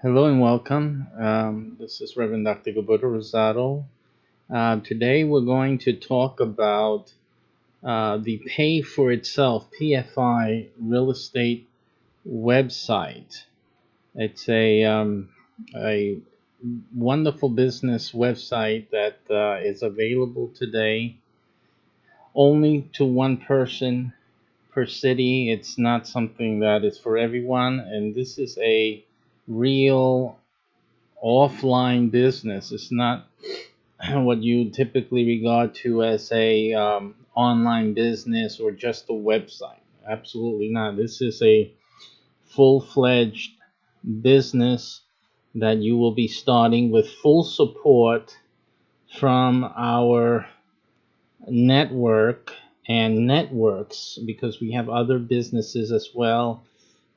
Hello and welcome. This is Reverend Dr. Gilberto Rosado. Today we're going to talk about the Pay for Itself PFI real estate website. It's a wonderful business website that is available today only to one person per city. It's not something that is for everyone, and this is a real offline business. It's not what you typically regard to as a online business or just a website. Absolutely not. This is a full-fledged business that you will be starting with full support from our network and networks, because we have other businesses as well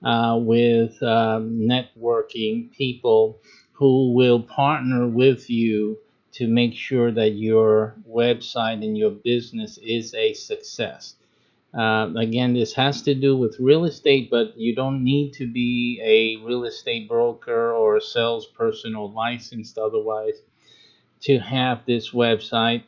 with networking people who will partner with you to make sure that your website and your business is a success. Again, this has to do with real estate, but you don't need to be a real estate broker or a salesperson or licensed otherwise to have this website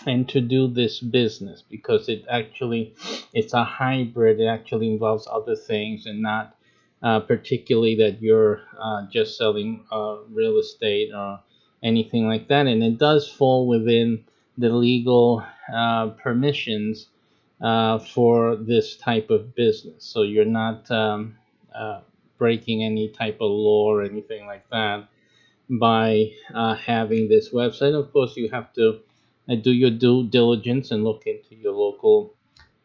and to do this business, because it's a hybrid. It actually involves other things, and not particularly that you're just selling real estate or anything like that. And it does fall within the legal permissions for this type of business, so you're not breaking any type of law or anything like that by having this website. Of course, you have to do your due diligence and look into your local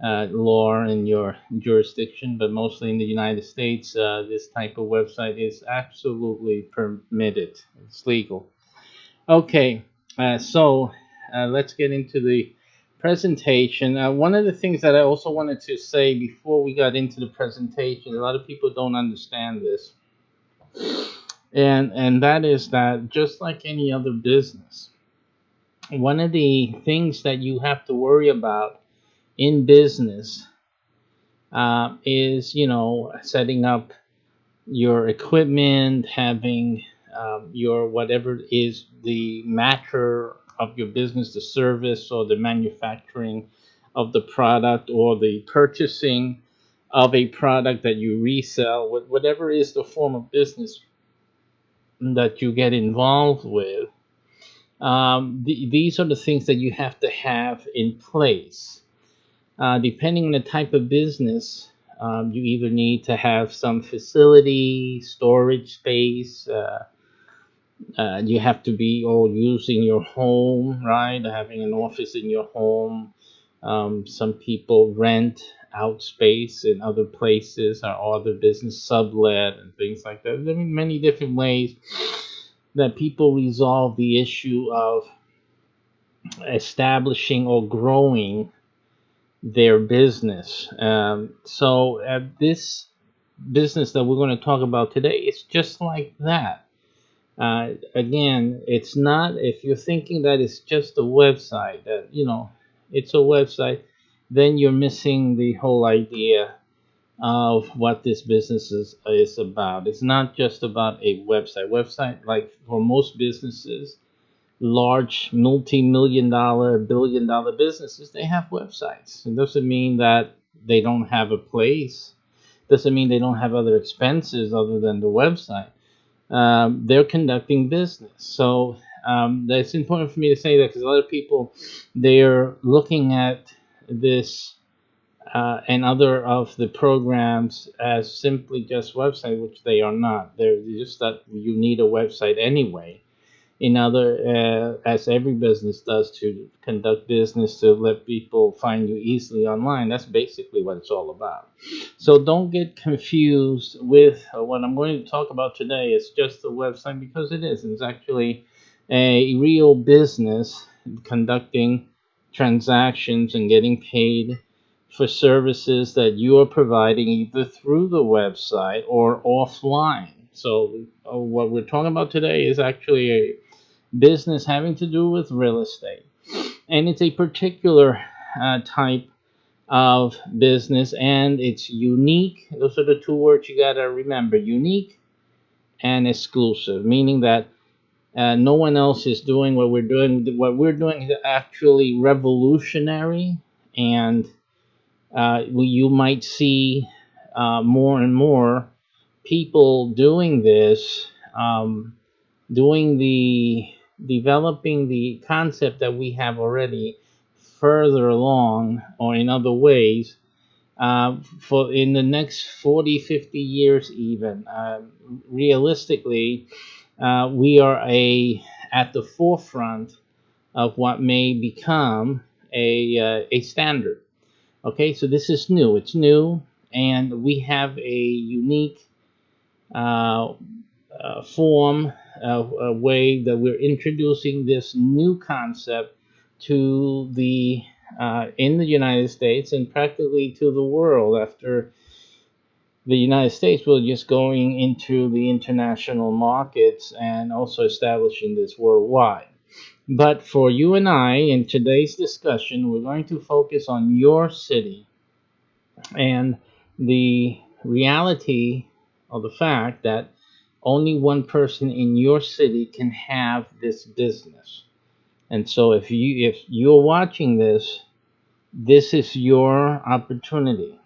law in your jurisdiction. But mostly in the United States, this type of website is absolutely permitted. It's legal. Okay, so let's get into the presentation. One of the things that I also wanted to say before we got into the presentation, a lot of people don't understand this, and that is that just like any other business, one of the things that you have to worry about in business is, setting up your equipment, having your whatever is the matter of your business, the service or the manufacturing of the product, or the purchasing of a product that you resell, whatever is the form of business that you get involved with. These are the things that you have to have in place. Depending on the type of business, you either need to have some facility, storage space. You have to be all using your home, right? Having an office in your home. Some people rent out space in other places or other business sublet and things like that. There are many different ways that people resolve the issue of establishing or growing their business. So this business that we're going to talk about today is just like that. Again, it's not, if you're thinking that it's just a website, that, it's a website, then you're missing the whole idea of what this business is about. It's not just about a website. Website, like for most businesses, large multi-million dollar, billion-dollar businesses, they have websites. It doesn't mean that they don't have a place. Doesn't mean they don't have other expenses other than the website. They're conducting business. So that's important for me to say that, because a lot of people, they're looking at this and other of the programs as simply just website, which they are not. They're just that you need a website anyway, as every business does, to conduct business, to let people find you easily online. That's basically what it's all about. So don't get confused with what I'm going to talk about today. It's just a website, because it is. It's actually a real business conducting transactions and getting paid for services that you are providing either through the website or offline. So what we're talking about today is actually a business having to do with real estate. And it's a particular type of business, and it's unique. Those are the two words you got to remember: unique and exclusive, meaning that no one else is doing what we're doing. What we're doing is actually revolutionary, and you might see more and more people doing this, doing the developing the concept that we have already further along, or in other ways, for in the next 40, 50 years even. Realistically, we are at the forefront of what may become a standard. Okay, so this is new. It's new, and we have a unique uh, form, a way that we're introducing this new concept to the in the United States and practically to the world. After the United States, we're just going into the international markets and also establishing this worldwide. But for you and I, in today's discussion, we're going to focus on your city and the reality of the fact that only one person in your city can have this business. And so if you're watching this, this is your opportunity,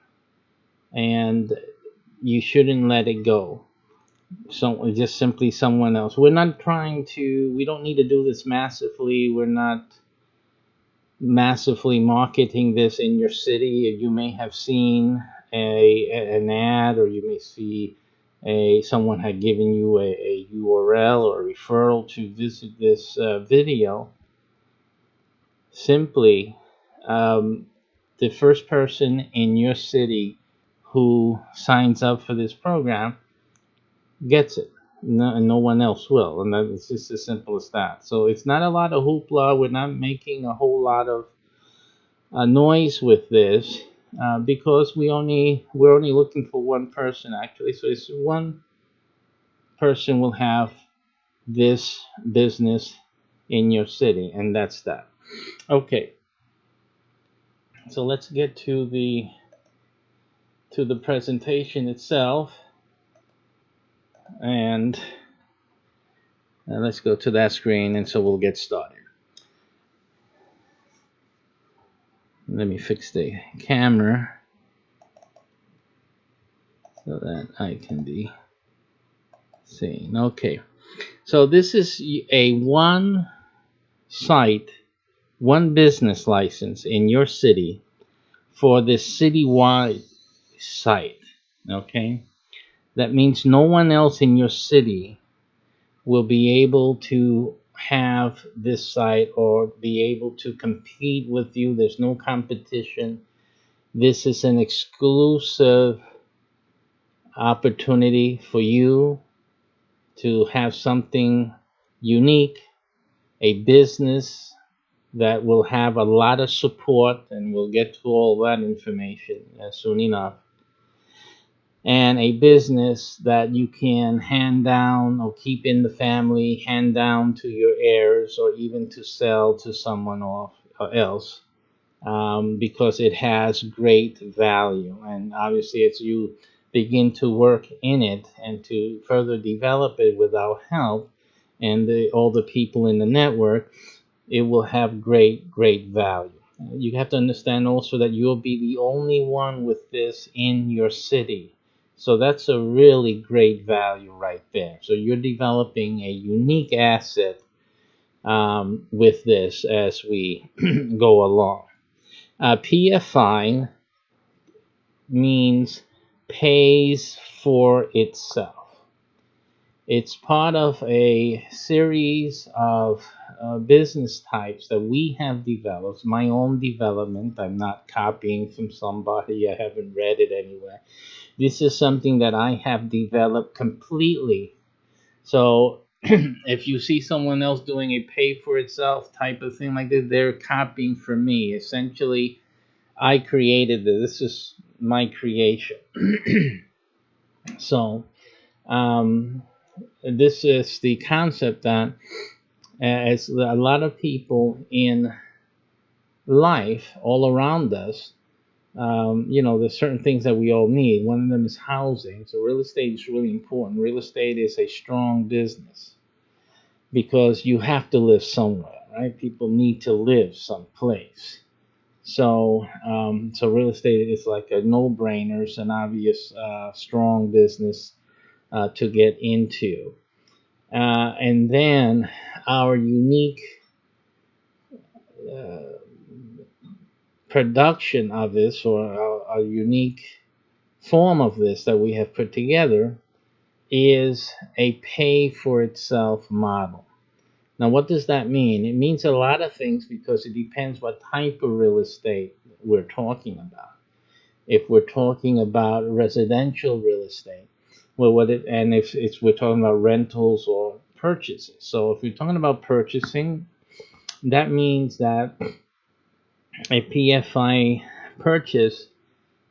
and you shouldn't let it go. So just simply someone else. We don't need to do this massively. We're not massively marketing this in your city. You may have seen an ad, or you may see someone had given you a URL or a referral to visit this video. Simply, um, the first person in your city who signs up for this program gets it. No, and no one else will, and it's just as simple as that. So it's not a lot of hoopla. We're not making a whole lot of noise with this, because we're only looking for one person actually. So it's one person will have this business in your city, and that's that. Okay, so let's get to the presentation itself, and let's go to that screen, and so we'll get started. Let me fix the camera so that I can be seen. Okay, so this is a one site, one business license in your city for this citywide site. Okay, that means no one else in your city will be able to have this site or be able to compete with you. There's no competition. This is an exclusive opportunity for you to have something unique, a business that will have a lot of support, and we'll get to all that information soon enough, and a business that you can hand down or keep in the family, hand down to your heirs, or even to sell to someone else, because it has great value. And obviously, as you begin to work in it and to further develop it with our help and all the people in the network, it will have great value. You have to understand also that you'll be the only one with this in your city. So that's a really great value right there. So you're developing a unique asset with this as we go along. PFI means pays for itself. It's part of a series of business types that we have developed, my own development. I'm not copying from somebody, I haven't read it anywhere. This is something that I have developed completely. So if you see someone else doing a pay for itself type of thing like this, they're copying from me. Essentially, I created this. This is my creation. So, this is the concept that as a lot of people in life all around us There's certain things that we all need. One of them is housing. So real estate is really important. Real estate is a strong business because you have to live somewhere, right? People need to live someplace. So real estate is like a no-brainer. It's an obvious, strong business to get into. And then our unique uh, production of this, or a unique form of this that we have put together, is a pay for itself model. Now, what does that mean? It means a lot of things because it depends what type of real estate we're talking about. If we're talking about residential real estate, well, and if we're talking about rentals or purchases. So if you're talking about purchasing, that means that a PFI purchase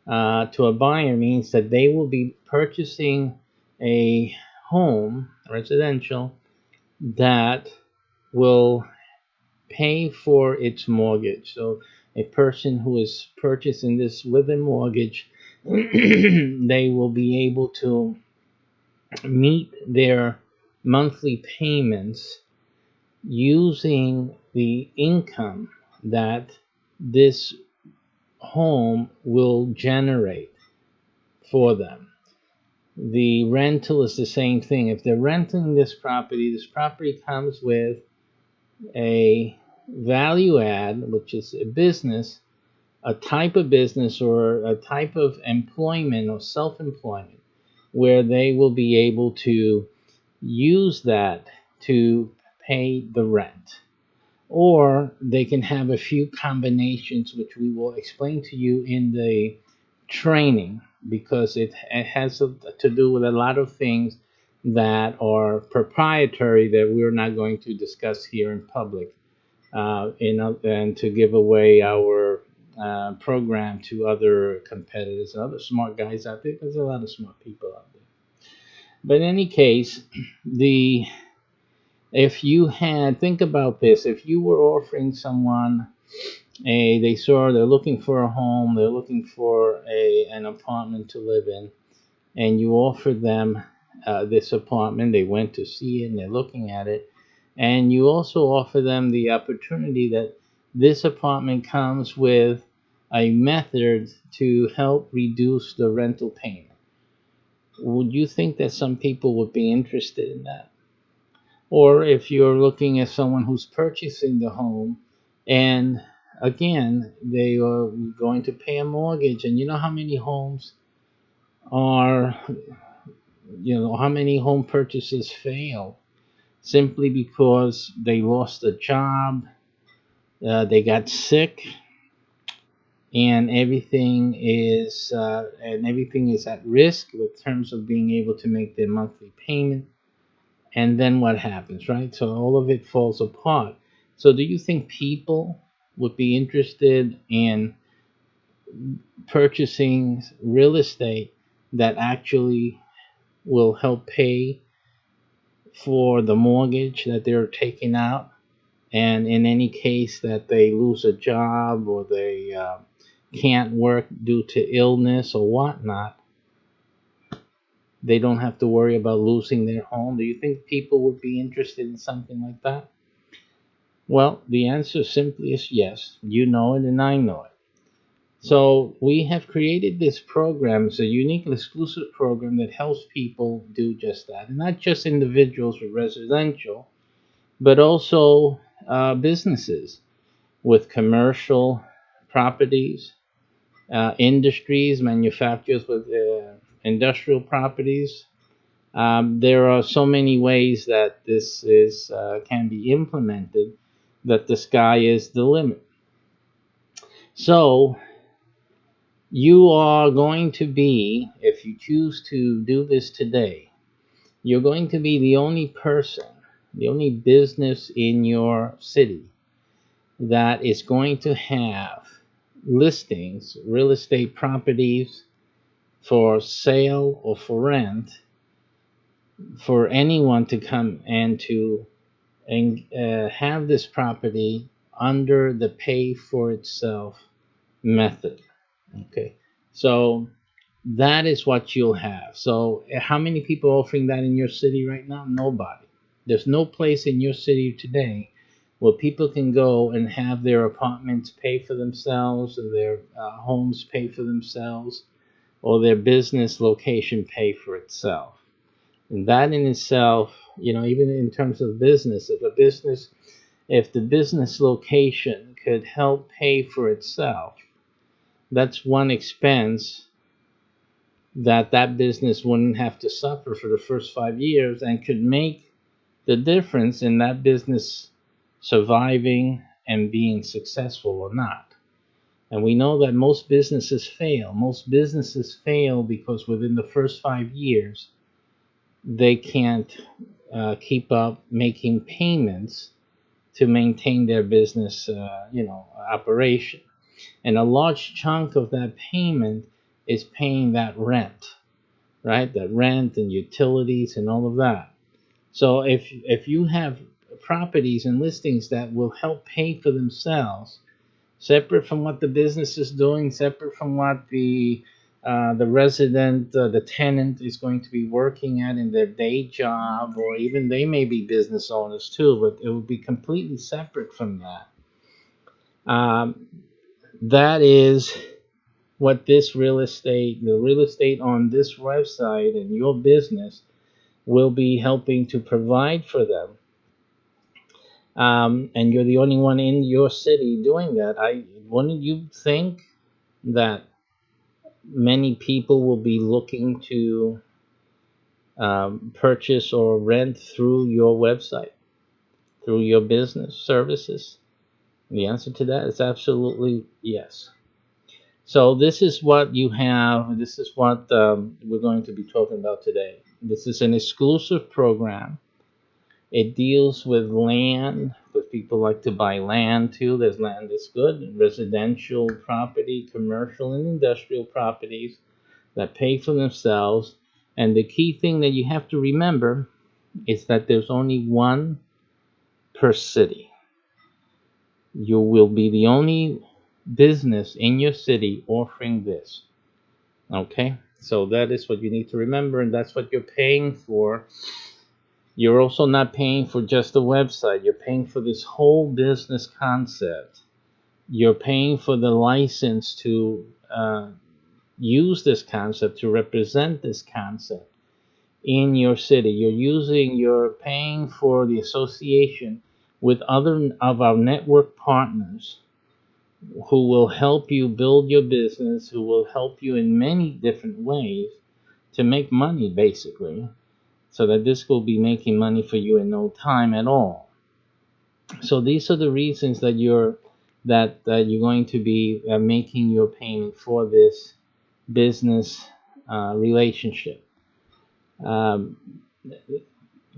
to a buyer means that they will be purchasing a home, residential, that will pay for its mortgage. So a person who is purchasing this with a mortgage, they will be able to meet their monthly payments using the income that this home will generate for them. The rental is the same thing. If they're renting this property comes with a value add, which is a business, a type of business or a type of employment or self employment, where they will be able to use that to pay the rent. Or they can have a few combinations, which we will explain to you in the training, because it has to do with a lot of things that are proprietary that we're not going to discuss here in public, and to give away our program to other competitors and other smart guys out there, because there's a lot of smart people out there. But in any case, the if you had think about this, if you were offering someone they're looking for a home, they're looking for an apartment to live in, and you offer them this apartment, they went to see it and they're looking at it, and you also offer them the opportunity that this apartment comes with a method to help reduce the rental payment. Would you think that some people would be interested in that? Or if you're looking at someone who's purchasing the home, and again, they are going to pay a mortgage, and you know how many homes are, how many home purchases fail simply because they lost a job, they got sick, and everything is at risk with terms of being able to make their monthly payment. And then what happens, right? So all of it falls apart. So do you think people would be interested in purchasing real estate that actually will help pay for the mortgage that they're taking out? And in any case that they lose a job, or they can't work due to illness or whatnot, they don't have to worry about losing their home. Do you think people would be interested in something like that? Well, the answer simply is yes. You know it, and I know it. So we have created this program. It's a unique and exclusive program that helps people do just that, and not just individuals with residential, but also businesses with commercial properties, industries, manufacturers with industrial properties. There are so many ways that this is can be implemented, that the sky is the limit. So you are going to be, if you choose to do this today, you're going to be the only person, the only business in your city that is going to have listings, real estate properties for sale or for rent, for anyone to come and to have this property under the pay for itself method. Okay, so that is what you'll have. So, how many people are offering that in your city right now? Nobody. There's no place in your city today where people can go and have their apartments pay for themselves, or their homes pay for themselves, or their business location pay for itself. And that in itself, even in terms of business, if the business location could help pay for itself, that's one expense that business wouldn't have to suffer for the first 5 years, and could make the difference in that business surviving and being successful or not. And we know that most businesses fail. Most businesses fail because within the first 5 years, they can't keep up making payments to maintain their business, operation. And a large chunk of that payment is paying that rent, right? That rent and utilities and all of that. So if you have properties and listings that will help pay for themselves, separate from what the business is doing, separate from what the resident, the tenant is going to be working at in their day job, or even they may be business owners too, but it would be completely separate from that. That is what the real estate on this website and your business will be helping to provide for them. And you're the only one in your city doing that. Wouldn't you think that many people will be looking to purchase or rent through your website, through your business services? The answer to that is absolutely yes. So this is what you have. This is what we're going to be talking about today. This is an exclusive program. It deals with land, because people like to buy land too. There's land that's good, residential property, commercial and industrial properties that pay for themselves. And the key thing that you have to remember is that there's only one per city. You will be the only business in your city offering this. Okay? So that is what you need to remember, and that's what you're paying for. You're also not paying for just the website. You're paying for this whole business concept. You're paying for the license to use this concept, to represent this concept in your city. You're paying for the association with other of our network partners who will help you build your business, who will help you in many different ways to make money, basically, so that this will be making money for you in no time at all. So these are the reasons that you're going to be making your payment for this business relationship. Um,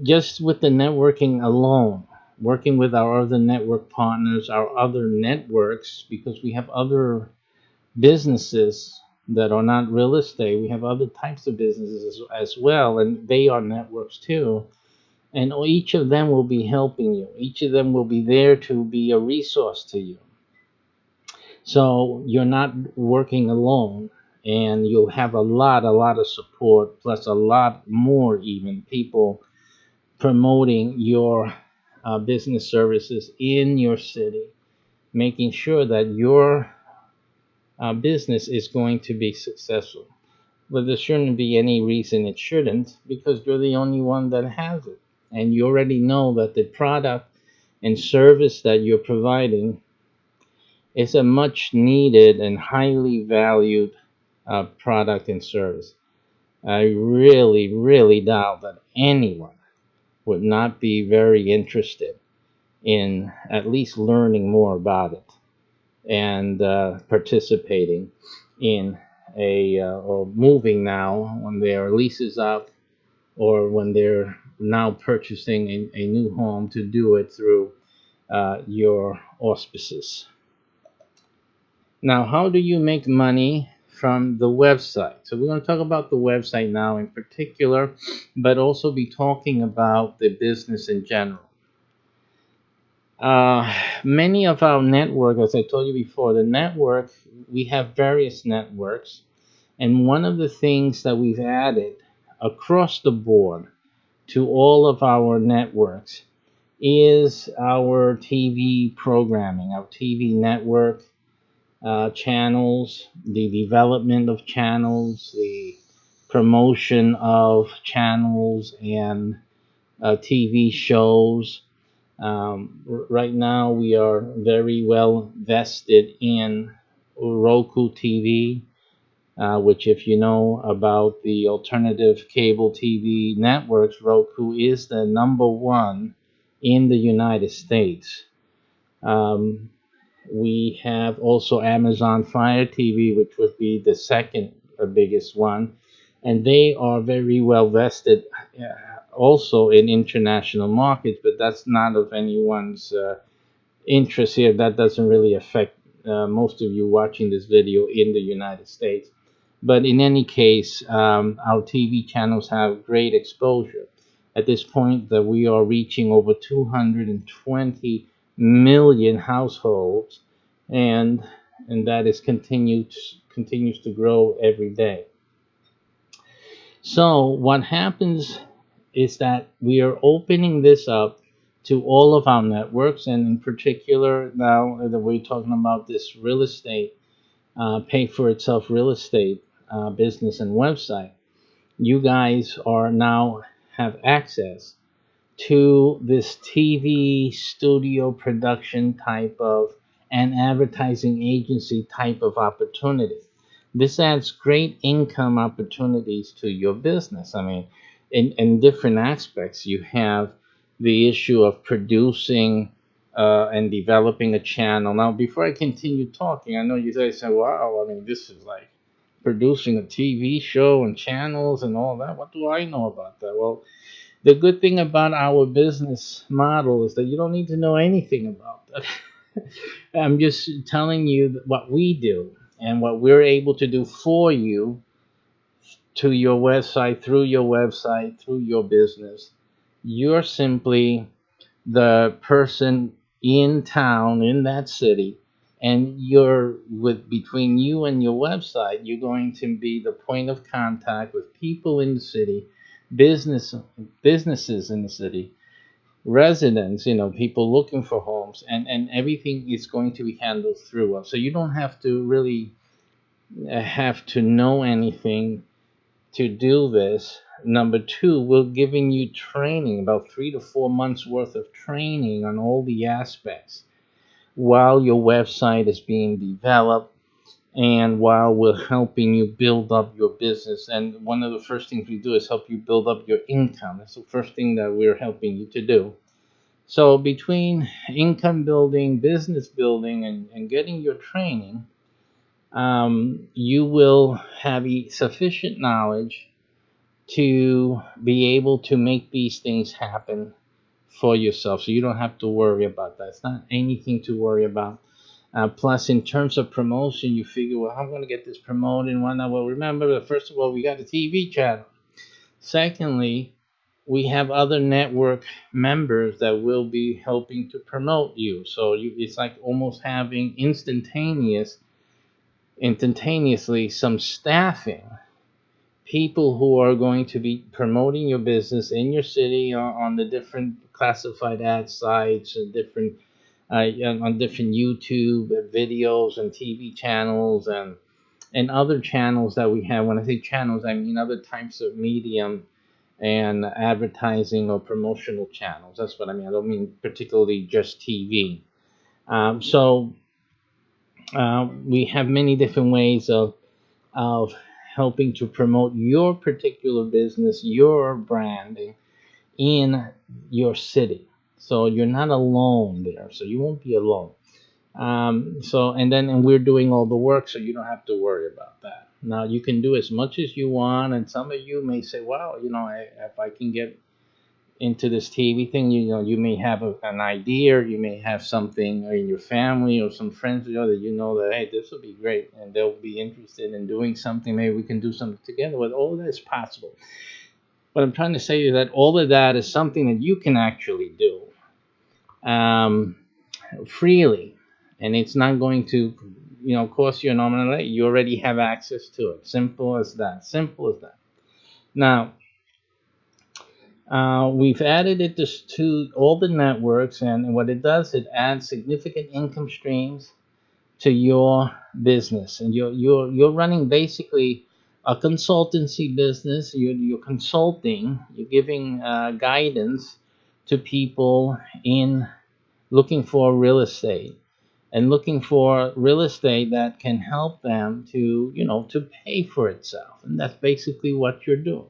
just with the networking alone, working with our other network partners, our other networks, because we have other businesses that are not real estate. We have other types of businesses as well, and they are networks too. And each of them will be helping you. Each of them will be there to be a resource to you. So you're not working alone, and you'll have a lot of support, plus a lot more even people promoting your business services in your city, making sure that your business is going to be successful. But there shouldn't be any reason it shouldn't, because you're the only one that has it. And you already know that the product and service that you're providing is a much needed and highly valued product and service. I really, really doubt that anyone would not be very interested in at least learning more about it and participating in or moving now when their lease is up, or when they're now purchasing a new home, to do it through your auspices. Now, how do you make money from the website? So we're going to talk about the website now in particular, but also be talking about the business in general. Uh, Many of our network, as I told you before, the network, we have various networks. And one of the things that we've added across the board to all of our networks is our TV programming, our TV network channels, the development of channels, the promotion of channels and TV shows. Right now, we are very well vested in Roku TV, which, if you know about the alternative cable TV networks, Roku is the number one in the United States. Um, we have also Amazon Fire TV, which would be the second biggest one, and they are very well vested also in international markets, but that's not of anyone's interest here. That doesn't really affect most of you watching this video in the United States. But in any case, our TV channels have great exposure. At this point, that we are reaching over 220 million households, and that is continues to grow every day. So what happens is that we are opening this up to all of our networks, and in particular, now that we're talking about this real estate, pay for itself real estate business and website, you guys are now have access to this TV studio production type of and advertising agency type of opportunity. This adds great income opportunities to your business. I mean, in different aspects, you have the issue of producing and developing a channel. Now, before I continue talking, I know you guys say, wow, I mean, this is like producing a TV show and channels and all that. What do I know about that? Well, the good thing about our business model is that you don't need to know anything about that. I'm just telling you what we do and what we're able to do for you to your website, through your business. You're simply the person in town, in that city, and you're with between you and your website, you're going to be the point of contact with people in the city, business businesses in the city, residents, people looking for homes, and everything is going to be handled through us. So you don't have to really have to know anything to do this. Number two, we're giving you training, about 3 to 4 months worth of training on all the aspects while your website is being developed and while we're helping you build up your business. And one of the first things we do is help you build up your income. That's the first thing that we're helping you to do. So between income building, business building, and getting your training, you will have sufficient knowledge to be able to make these things happen for yourself. So you don't have to worry about that. It's not anything to worry about. Plus, in terms of promotion, you figure, well, I'm going to get this promoted and whatnot. Well, remember that first of all, we got a TV channel. Secondly, we have other network members that will be helping to promote you. So it's like almost having instantaneously some staffing people who are going to be promoting your business in your city on the different classified ad sites and different on different YouTube videos and TV channels and other channels that we have. When I say channels, I mean other types of medium and advertising or promotional channels. That's what I mean. I don't mean particularly just TV. So we have many different ways of helping to promote your particular business, your branding in your city. So you're not alone there. So you won't be alone. And we're doing all the work, so you don't have to worry about that. Now you can do as much as you want, and some of you may say, "Well, if I can get into this TV thing, you may have an idea, or you may have something in your family or some friends that that hey, this will be great, and they'll be interested in doing something. Maybe we can do something together." With all that is possible. What I'm trying to say is that all of that is something that you can actually do. freely, and it's not going to, cost you an arm and a leg. You already have access to it. Simple as that. Simple as that. Now, we've added it to all the networks, and what it does, it adds significant income streams to your business, and you're running basically a consultancy business. You're consulting. You're giving guidance to people in looking for real estate, and looking for real estate that can help them to, to pay for itself, and that's basically what you're doing.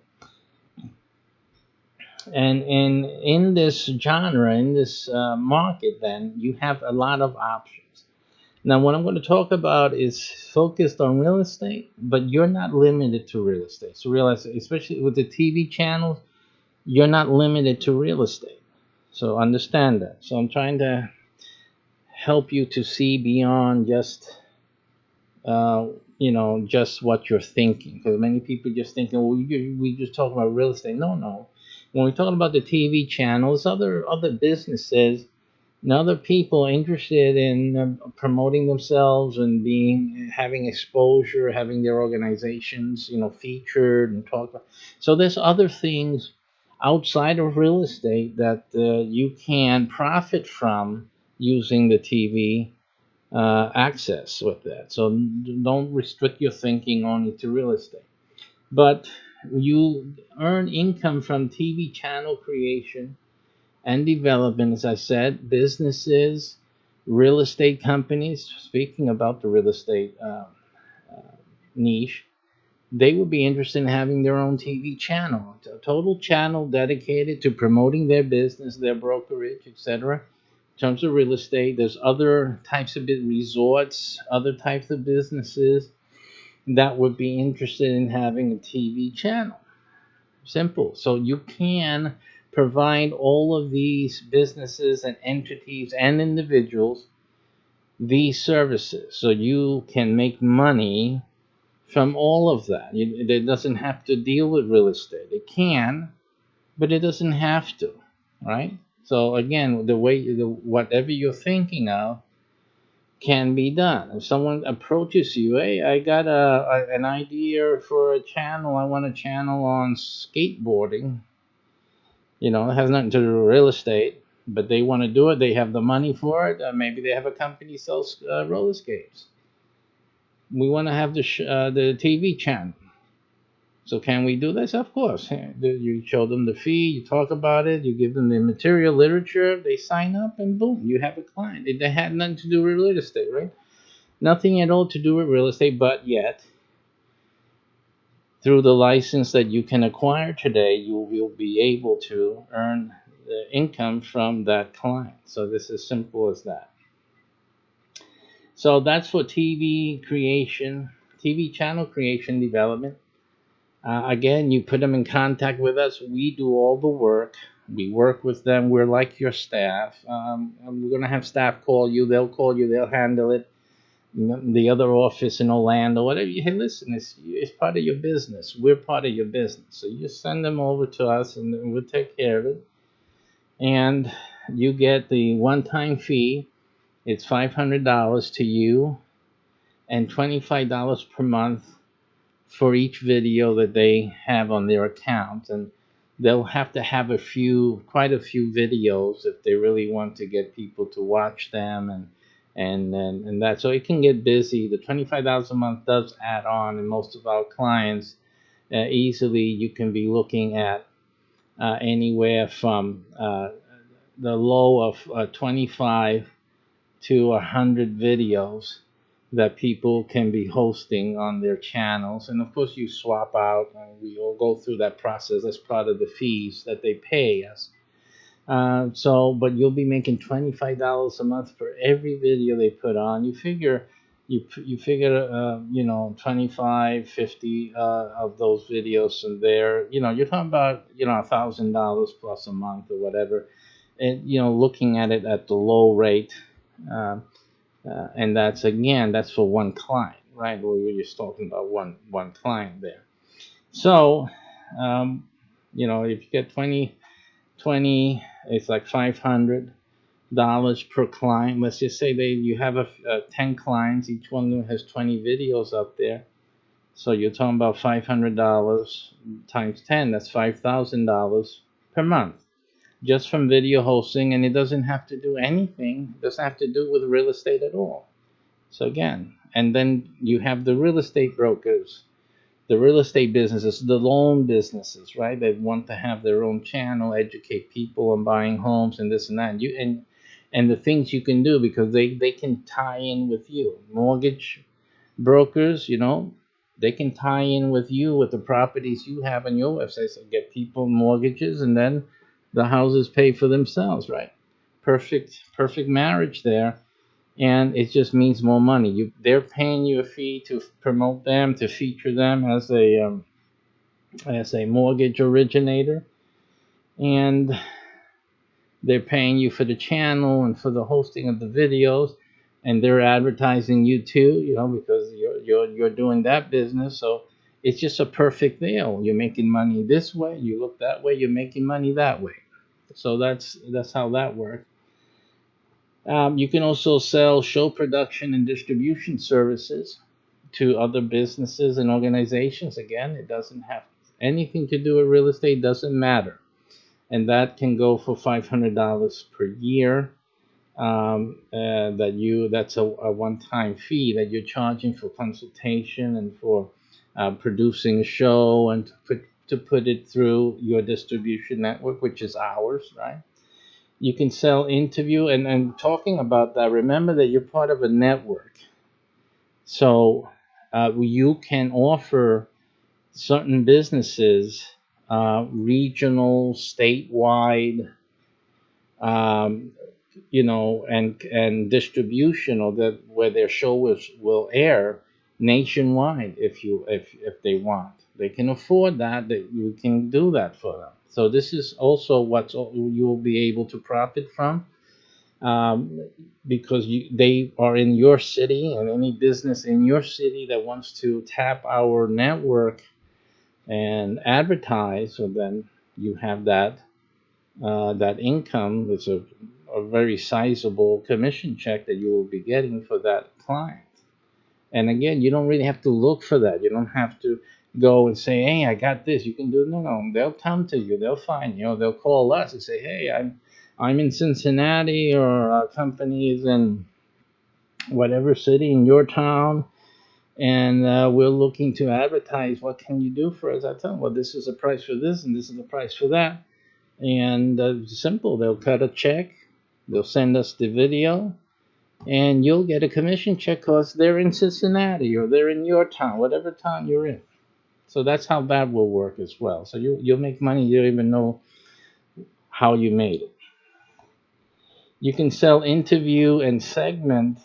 And in this genre, in this market, then you have a lot of options. Now, what I'm going to talk about is focused on real estate, but you're not limited to real estate. So realize, especially with the TV channels, you're not limited to real estate. So understand that. So I'm trying to help you to see beyond just uh, just what you're thinking. Because many people just thinking, well, we just talk about real estate. No, no. When we're talking about the TV channels, other businesses and other people interested in promoting themselves and having exposure, having their organizations, featured and talked about. So there's other things outside of real estate that you can profit from using the TV access with that. So don't restrict your thinking only to real estate. But you earn income from TV channel creation and development, as I said, businesses, real estate companies. Speaking about the real estate niche, they would be interested in having their own TV channel, a total channel dedicated to promoting their business, their brokerage, etc. In terms of real estate, there's other types of resorts, other types of businesses that would be interested in having a TV channel. Simple. So you can provide all of these businesses and entities and individuals these services. So you can make money from all of that. It doesn't have to deal with real estate. It can, but it doesn't have to, right? So again, whatever you're thinking of can be done. If someone approaches you, hey, I got an idea for a channel. I want a channel on skateboarding. It has nothing to do with real estate, but they want to do it. They have the money for it. Maybe they have a company sells roller skates. We want to have the TV channel. So can we do this? Of course. You show them the fee, you talk about it, you give them the material literature, they sign up, and boom, you have a client. It had nothing to do with real estate, right? Nothing at all to do with real estate, but yet, through the license that you can acquire today, you will be able to earn the income from that client. So this is simple as that. So that's for TV creation, TV channel creation development. Again, you put them in contact with us. We do all the work. We work with them. We're like your staff. We're going to have staff call you. They'll call you. They'll handle it. The other office in Orlando, whatever. Hey, listen, it's part of your business. We're part of your business. So you send them over to us, and we'll take care of it. And you get the one-time fee. It's $500 to you, and $25 per month for each video that they have on their account. And they'll have to have quite a few videos if they really want to get people to watch them, and that. So it can get busy. The $25 a month does add on, and most of our clients, easily you can be looking at anywhere from the low of 25 to 100 videos that people can be hosting on their channels. And of course, you swap out, and we all go through that process as part of the fees that they pay us. But you'll be making $25 a month for every video they put on. You figure 25, 50 of those videos, and there, you're talking about $1,000 plus a month or whatever, and looking at it at the low rate. And that's for one client, right? We were just talking about one client there. So, if you get 20, it's like 500. per client. Let's just say you have 10 clients, each one has 20 videos up there. So you're talking about $500 times 10, that's $5,000 per month just from video hosting, and it doesn't have to do anything, it doesn't have to do with real estate at all. So again, and then you have the real estate brokers, the real estate businesses, the loan businesses, right? They want to have their own channel, educate people on buying homes and this and that. And the things you can do because they can tie in with you. Mortgage brokers, they can tie in with you with the properties you have on your website. So get people mortgages and then the houses pay for themselves, right? Perfect marriage there. And it just means more money. They're paying you a fee to promote them, to feature them as a mortgage originator, and they're paying you for the channel and for the hosting of the videos, and they're advertising you too, because you're doing that business. So it's just a perfect deal. You're making money this way, you look that way, you're making money that way. So that's how that works. You can also sell show production and distribution services to other businesses and organizations. Again, it doesn't have anything to do with real estate, doesn't matter. And that can go for $500 per year. That's a one-time fee that you're charging for consultation and for producing a show and to put it through your distribution network, which is ours, right? You can sell interview and talking about that, remember that you're part of a network. So you can offer certain businesses regional, statewide, um, and distribution, or that where their show will air nationwide if they want. They can afford that. That you can do that for them. So this is also what you will be able to profit from, because they are in your city, and any business in your city that wants to tap our network and advertise, so then you have that income. It's a very sizable commission check that you will be getting for that client. And again, you don't really have to look for that. You don't have to go and say, "Hey, I got this." You can do no. They'll come to you. They'll find you. They'll call us and say, "Hey, I'm in Cincinnati, or our company is in whatever city in your town, and we're looking to advertise. What can you do for us?" I tell them, "Well, this is the price for this, and this is the price for that." And simple. They'll cut a check. They'll send us the video, and you'll get a commission check because they're in Cincinnati or they're in your town, whatever town you're in. So that's how that will work as well. So you'll make money. You don't even know how you made it. You can sell interview and segment.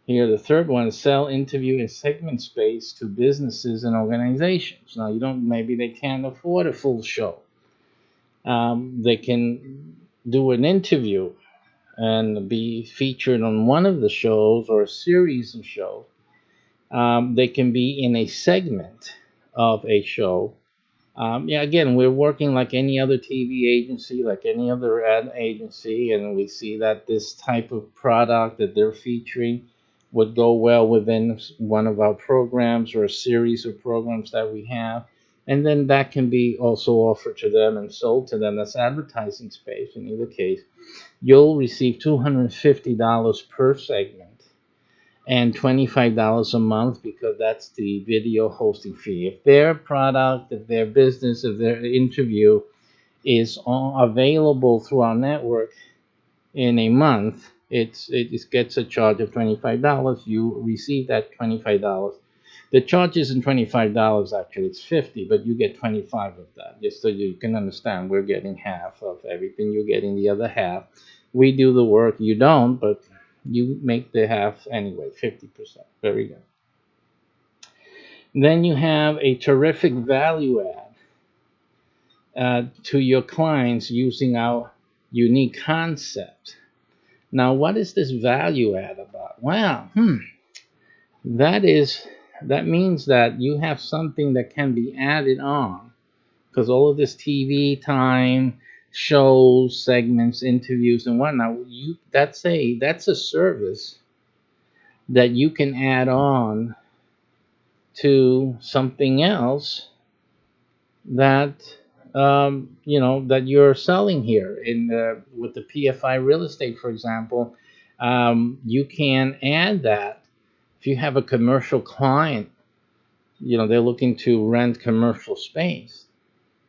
Here, the third one is sell interview and segment space to businesses and organizations. Now, maybe they can't afford a full show. They can do an interview and be featured on one of the shows or a series of shows. They can be in a segment of a show. Again, we're working like any other TV agency, like any other ad agency, and we see that this type of product that they're featuring would go well within one of our programs or a series of programs that we have. And then that can be also offered to them and sold to them as advertising space. In either case, you'll receive $250 per segment and $25 a month, because that's the video hosting fee. If their product, if their business, if their interview is available through our network in a month, it gets a charge of $25. You receive that $25. The charge isn't $25 actually; it's $50, but you get 25 of that. Just so you can understand, we're getting half of everything. You're getting the other half. We do the work, you don't, but you make the half anyway, 50%. Very good. Then you have a terrific value add to your clients using our unique concept. Now, what is this value add about? Well, that means that you have something that can be added on, because all of this TV time, shows, segments, interviews, and whatnot. That's a service that you can add on to something else that that you're selling here in with the PFI real estate, for example. You can add that if you have a commercial client. They're looking to rent commercial space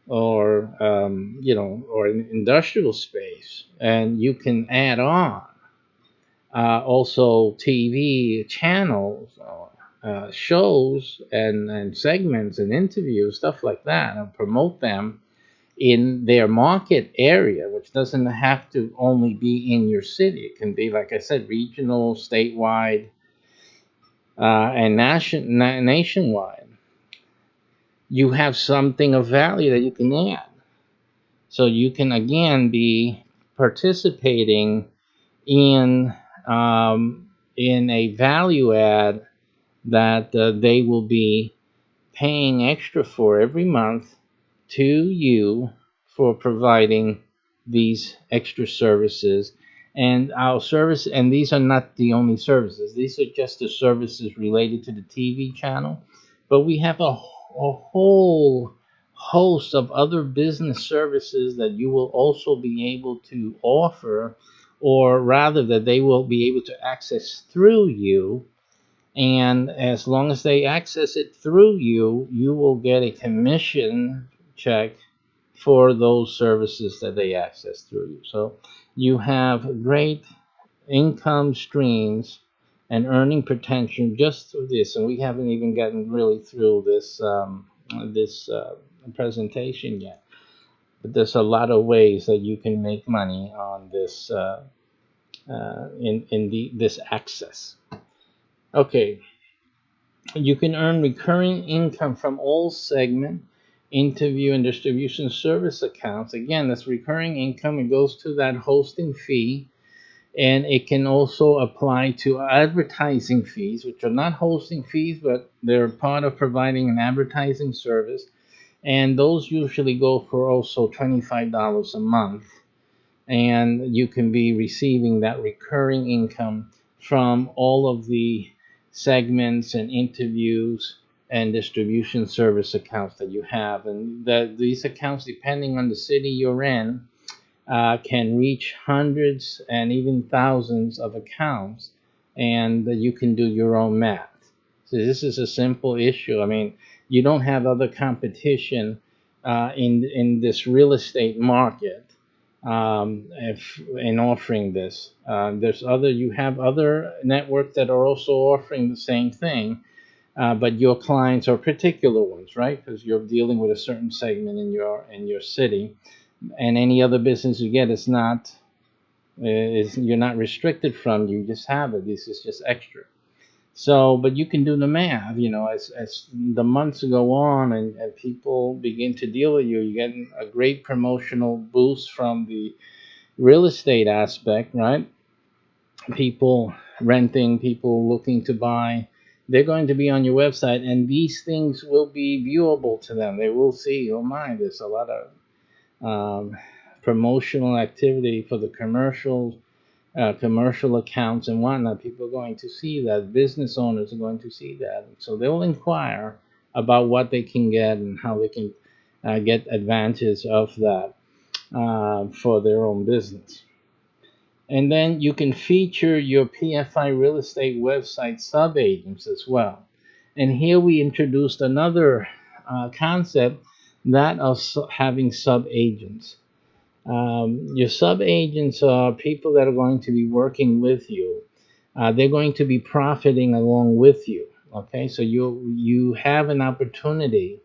or or an industrial space, and you can add on also TV channels, shows, and segments and interviews, stuff like that, and promote them in their market area, which doesn't have to only be in your city. It can be, like I said, regional, statewide, and nationwide. You have something of value that you can add. So you can again be participating in in a value add that they will be paying extra for every month to you for providing these extra services. And our service, and these are not the only services, these are just the services related to the TV channel, but we have a whole host of other business services that you will also be able to offer, or rather that they will be able to access through you. And as long as they access it through you, you will get a commission check for those services that they access through you. So you have great income streams and earning potential just through this. And we haven't even gotten really through this presentation yet. But there's a lot of ways that you can make money on this this access. Okay, you can earn recurring income from all segment, interview, and distribution service accounts. Again, that's recurring income. It goes to that hosting fee, and it can also apply to advertising fees, which are not hosting fees, but they're part of providing an advertising service. And those usually go for also $25 a month, and you can be receiving that recurring income from all of the segments and interviews and distribution service accounts that you have. And these accounts, depending on the city you're in, can reach hundreds and even thousands of accounts, and you can do your own math. So this is a simple issue. I mean, you don't have other competition in this real estate market in offering this. You have other networks that are also offering the same thing, but your clients are particular ones, right? Because you're dealing with a certain segment in your city, and any other business you get is not is you're not restricted from. You just have it. This is just extra. So, but you can do the math, as the months go on, and people begin to deal with you, you get a great promotional boost from the real estate aspect, right? People renting, people looking to buy, they're going to be on your website, and these things will be viewable to them. They will see, oh my, there's a lot of promotional activity for the commercial accounts and whatnot. People are going to see that. Business owners are going to see that. So they will inquire about what they can get and how they can get advantage of that for their own business. And then you can feature your PFI real estate website sub-agents as well. And here we introduced another concept, that of having sub-agents. Your sub-agents are people that are going to be working with you. They're going to be profiting along with you. Okay, so you have an opportunity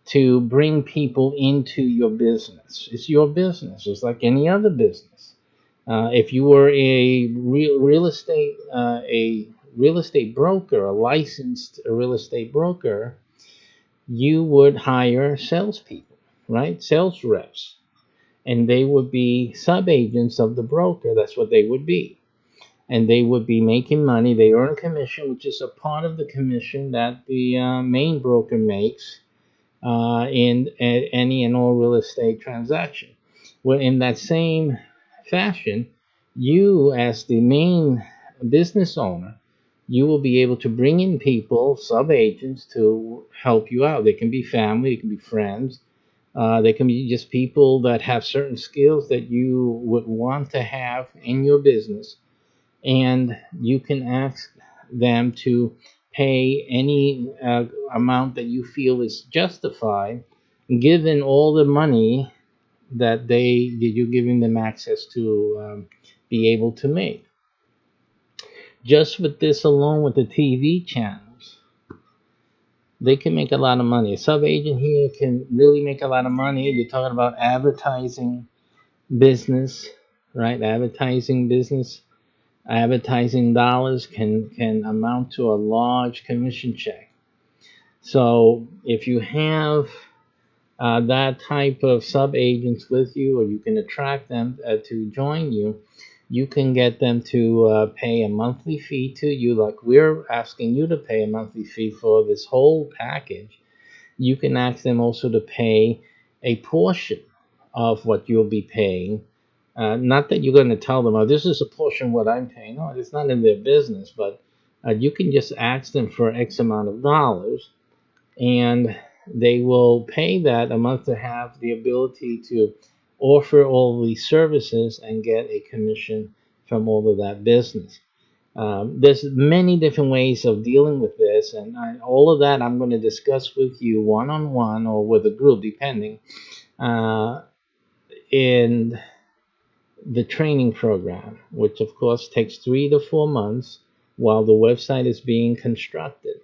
to bring people into your business. It's your business. It's like any other business. If you were a real estate broker, a licensed real estate broker, you would hire salespeople, right? Sales reps, and they would be sub-agents of the broker. That's what they would be. And they would be making money. They earn commission, which is a part of the commission that the main broker makes in any and all real estate transaction. Well, in that same fashion, you as the main business owner, you will be able to bring in people, sub agents, to help you out. They can be family, it can be friends, they can be just people that have certain skills that you would want to have in your business, and you can ask them to pay any amount that you feel is justified, given all the money that you're giving them access to be able to make. Just with this alone, with the TV channels, they can make a lot of money. A sub agent here can really make a lot of money. You're talking about advertising business, right? Advertising business, advertising dollars can amount to a large commission check. So if you have that type of sub agents with you, or you can attract them to join you, you can get them to pay a monthly fee to you, like we're asking you to pay a monthly fee for this whole package. You can ask them also to pay a portion of what you'll be paying. Not that you're going to tell them, oh, this is a portion of what I'm paying. No, it's not in their business, but you can just ask them for X amount of dollars, and they will pay that a month to have the ability to offer all these services and get a commission from all of that business. There's many different ways of dealing with this, and all of that I'm going to discuss with you one on one or with a group, depending, uh, in the training program, which of course takes 3 to 4 months while the website is being constructed.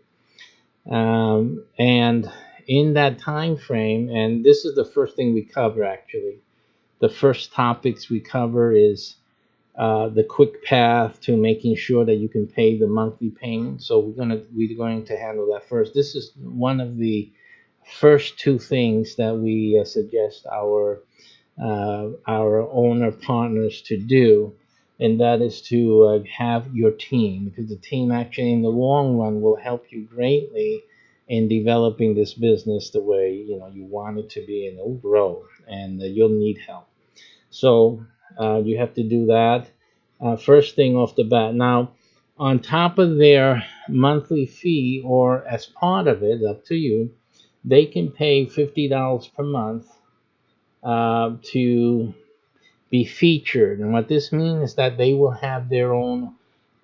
And in that time frame, and this is the first thing we cover actually. The first topics we cover is the quick path to making sure that you can pay the monthly payment. So we're going to handle that first. This is one of the first two things that we suggest our owner partners to do, and that is to have your team, because the team actually in the long run will help you greatly in developing this business the way you want it to be, and it'll grow, and you'll need help. So you have to do that first thing off the bat. Now, on top of their monthly fee, or as part of it, up to you, they can pay $50 per month to be featured. And what this means is that they will have their own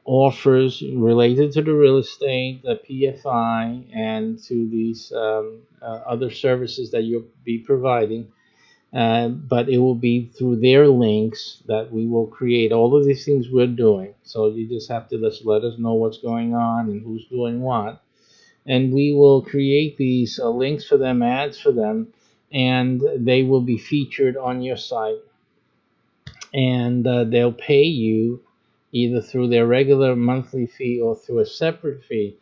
offers related to the real estate, the PFI, and to these other services that you'll be providing. But it will be through their links that we will create all of these things we're doing. So you just have to just let us know what's going on and who's doing what. And we will create these links for them, ads for them, and they will be featured on your site, and they'll pay you either through their regular monthly fee or through a separate fee,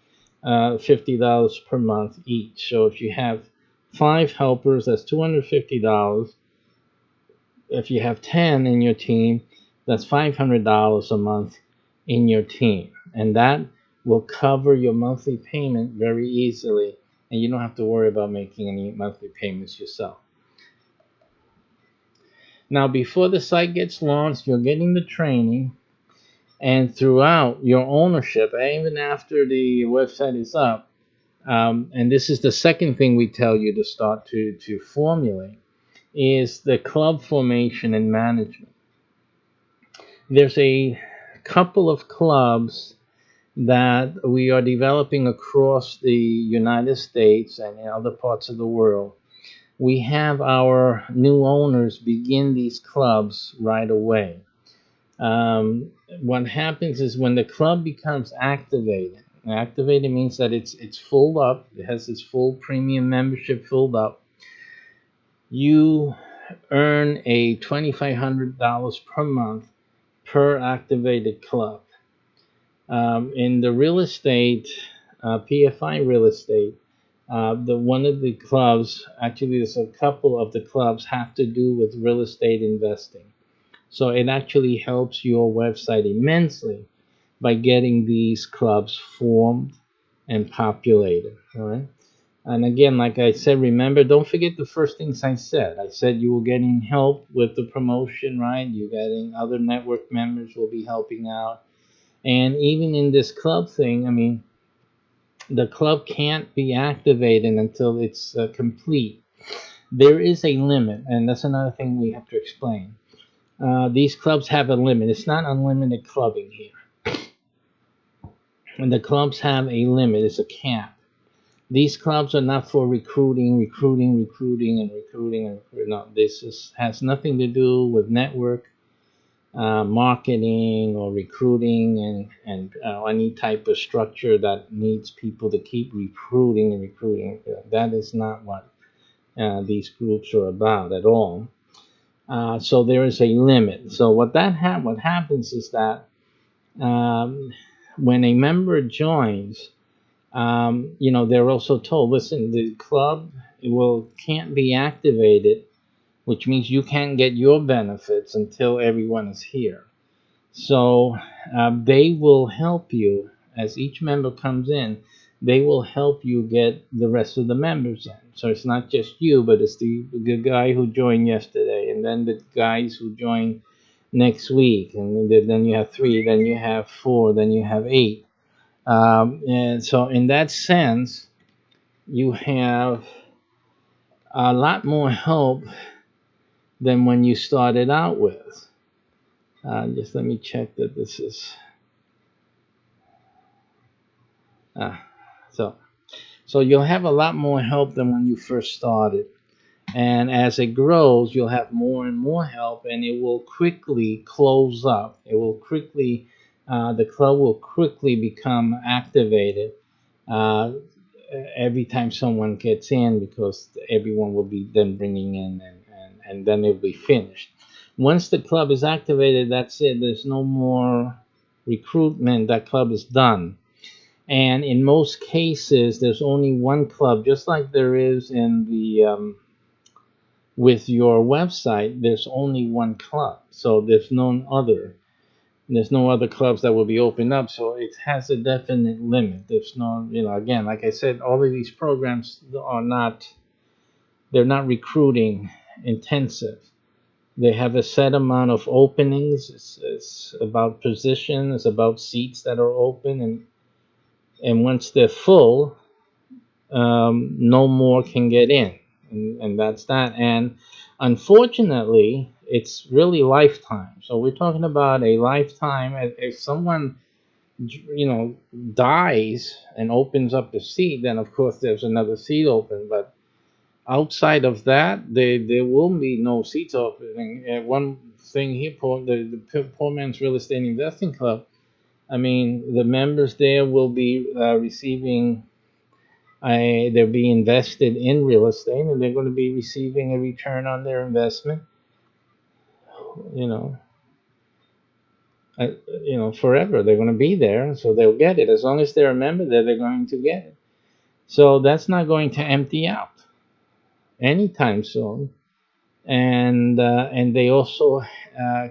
$50 per month each. So if you have 5 helpers, that's $250. If you have 10 in your team, that's $500 a month in your team, and that will cover your monthly payment very easily, and you don't have to worry about making any monthly payments yourself. Now, before the site gets launched, you're getting the training, and throughout your ownership, even after the website is up, and this is the second thing we tell you to start to formulate, is the club formation and management. There's a couple of clubs that we are developing across the United States and in other parts of the world. We have our new owners begin these clubs right away. What happens is when the club becomes activated means that it's full up, it has its full premium membership filled up. You earn a $2,500 per month per activated club. In the real estate, PFI real estate, the one of the clubs, actually, there's a couple of the clubs have to do with real estate investing. So it actually helps your website immensely by getting these clubs formed and populated. All right. And again, like I said, remember, don't forget the first things I said. I said you were getting help with the promotion, right? You're getting other network members will be helping out. And even in this club thing, I mean, the club can't be activated until it's complete. There is a limit, and that's another thing we have to explain. These clubs have a limit. It's not unlimited clubbing here. And the clubs have a limit, it's a cap. These clubs are not for recruiting. No, has nothing to do with network marketing or recruiting and any type of structure that needs people to keep recruiting. That is not what these groups are about at all. So there is a limit. So what happens is that um, when a member joins, they're also told, listen, the club will can't be activated, which means you can't get your benefits until everyone is here. So they will help you as each member comes in. They will help you get the rest of the members in. So it's not just you, but it's the guy who joined yesterday, and then the guys who join next week, and then you have three, then you have four, then you have eight. And so, in that sense, you have a lot more help than when you started out with. Just let me check that this is. Uh, so, so you'll have a lot more help than when you first started. And as it grows, you'll have more and more help, and it will quickly close up. The club will quickly become activated. Uh, every time someone gets in, because everyone will be then bringing in, and then it'll be finished. Once the club is activated, that's it. There's no more recruitment. That club is done. And in most cases, there's only one club, just like there is in the with your website. There's only one club, so there's no other clubs that will be opened up, so it has a definite limit. There's no, again, like I said, all of these programs they're not recruiting intensive. They have a set amount of openings. It's about position. It's about seats that are open, and once they're full, no more can get in, and that's that. And unfortunately, it's really lifetime. So we're talking about a lifetime. If someone dies and opens up the seat, then of course there's another seat open. But outside of that, there will be no seats opening. One thing here, the Poor Man's Real Estate Investing Club. I mean, the members there will be receiving. They'll be invested in real estate, and they're going to be receiving a return on their investment. You know, forever. They're going to be there, so they'll get it as long as they're a member there. They're going to get it. So that's not going to empty out anytime soon. And they also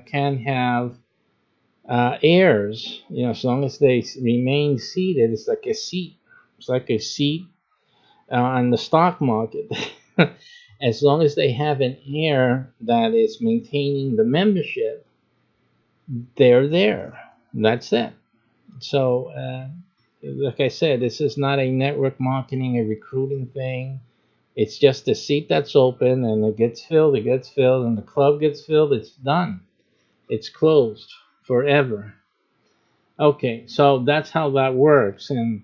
can have heirs. As long as they remain seated, it's like a seat. It's like a seat on the stock market. As long as they have an heir that is maintaining the membership, they're there. That's it. So, like I said, this is not a network marketing, a recruiting thing. It's just a seat that's open, and it gets filled, and the club gets filled, it's done. It's closed forever. Okay, so that's how that works. And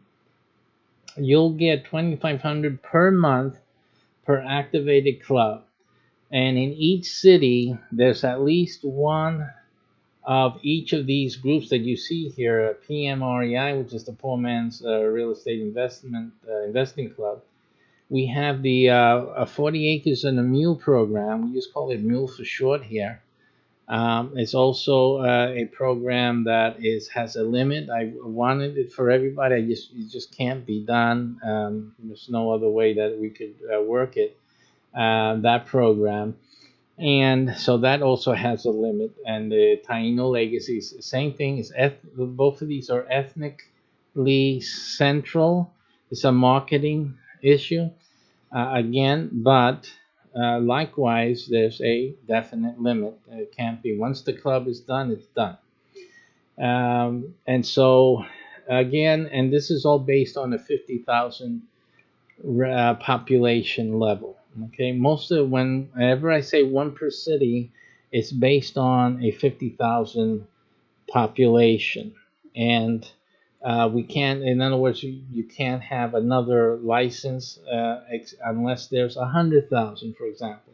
you'll get 2,500 per month per activated club. And in each city, there's at least one of each of these groups that you see here, PMREI, which is the Poor Man's Real Estate Investing Club. We have the 40 Acres and a Mule program. We just call it Mule for short here. It's also a program that has a limit. I wanted it for everybody. It just can't be done. There's no other way that we could work it. That program. And so that also has a limit. And the Taino Legacies, same thing. Both of these are ethnically central. It's a marketing issue again, but likewise, there's a definite limit. It can't be once the club is done, it's done. And so, again, and this is all based on a 50,000 population level. Okay, most of whenever I say one per city, it's based on a 50,000 population, and we can't. In other words, you can't have another license unless there's 100,000, for example.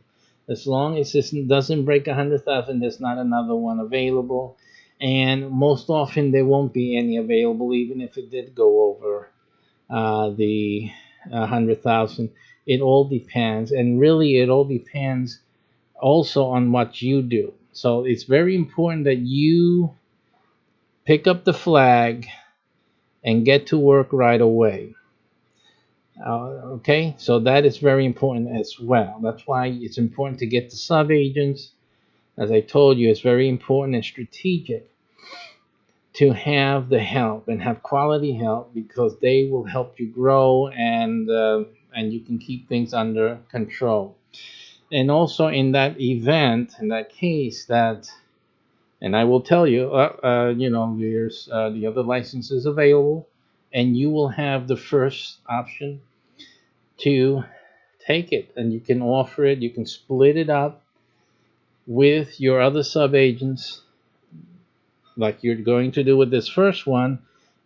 As long as this doesn't break 100,000, there's not another one available, and most often there won't be any available, even if it did go over the 100,000. It all depends, and really, it all depends also on what you do. So it's very important that you pick up the flag and get to work right away. Okay, so that is very important as well. That's why it's important to get the sub agents. As I told you, it's very important and strategic to have the help and have quality help, because they will help you grow, and you can keep things under control. And also in that event, in that case, that and I will tell you, there's the other licenses available, and you will have the first option to take it, and you can offer it. You can split it up with your other sub agents, like you're going to do with this first one,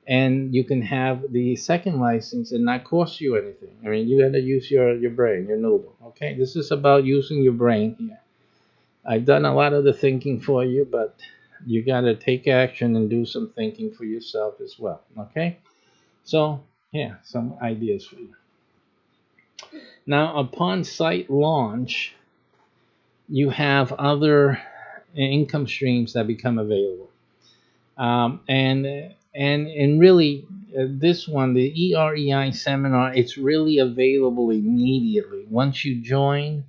and you can have the second license and not cost you anything. I mean, you got to use your brain, your noodle. Okay, this is about using your brain here. I've done a lot of the thinking for you, but you got to take action and do some thinking for yourself as well. Okay? So, yeah, some ideas for you. Now, upon site launch, you have other income streams that become available. And really, this one, the EREI seminar, it's really available immediately. Once you join,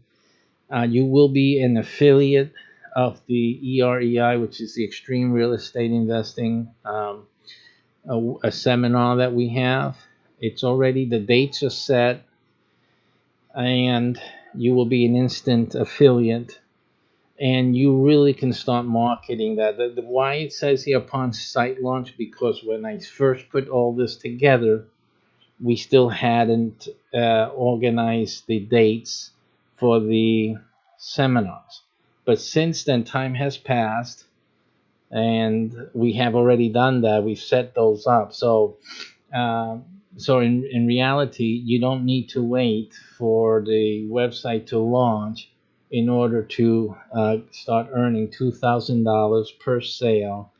you will be an affiliate of the EREI, which is the Extreme Real Estate Investing a seminar that we have. It's already, the dates are set, and you will be an instant affiliate, and you really can start marketing that. Why it says here upon site launch, because when I first put all this together, we still hadn't organized the dates for the seminars. But since then, time has passed, and we have already done that. We've set those up. So in reality, you don't need to wait for the website to launch in order to start earning $2,000 per sale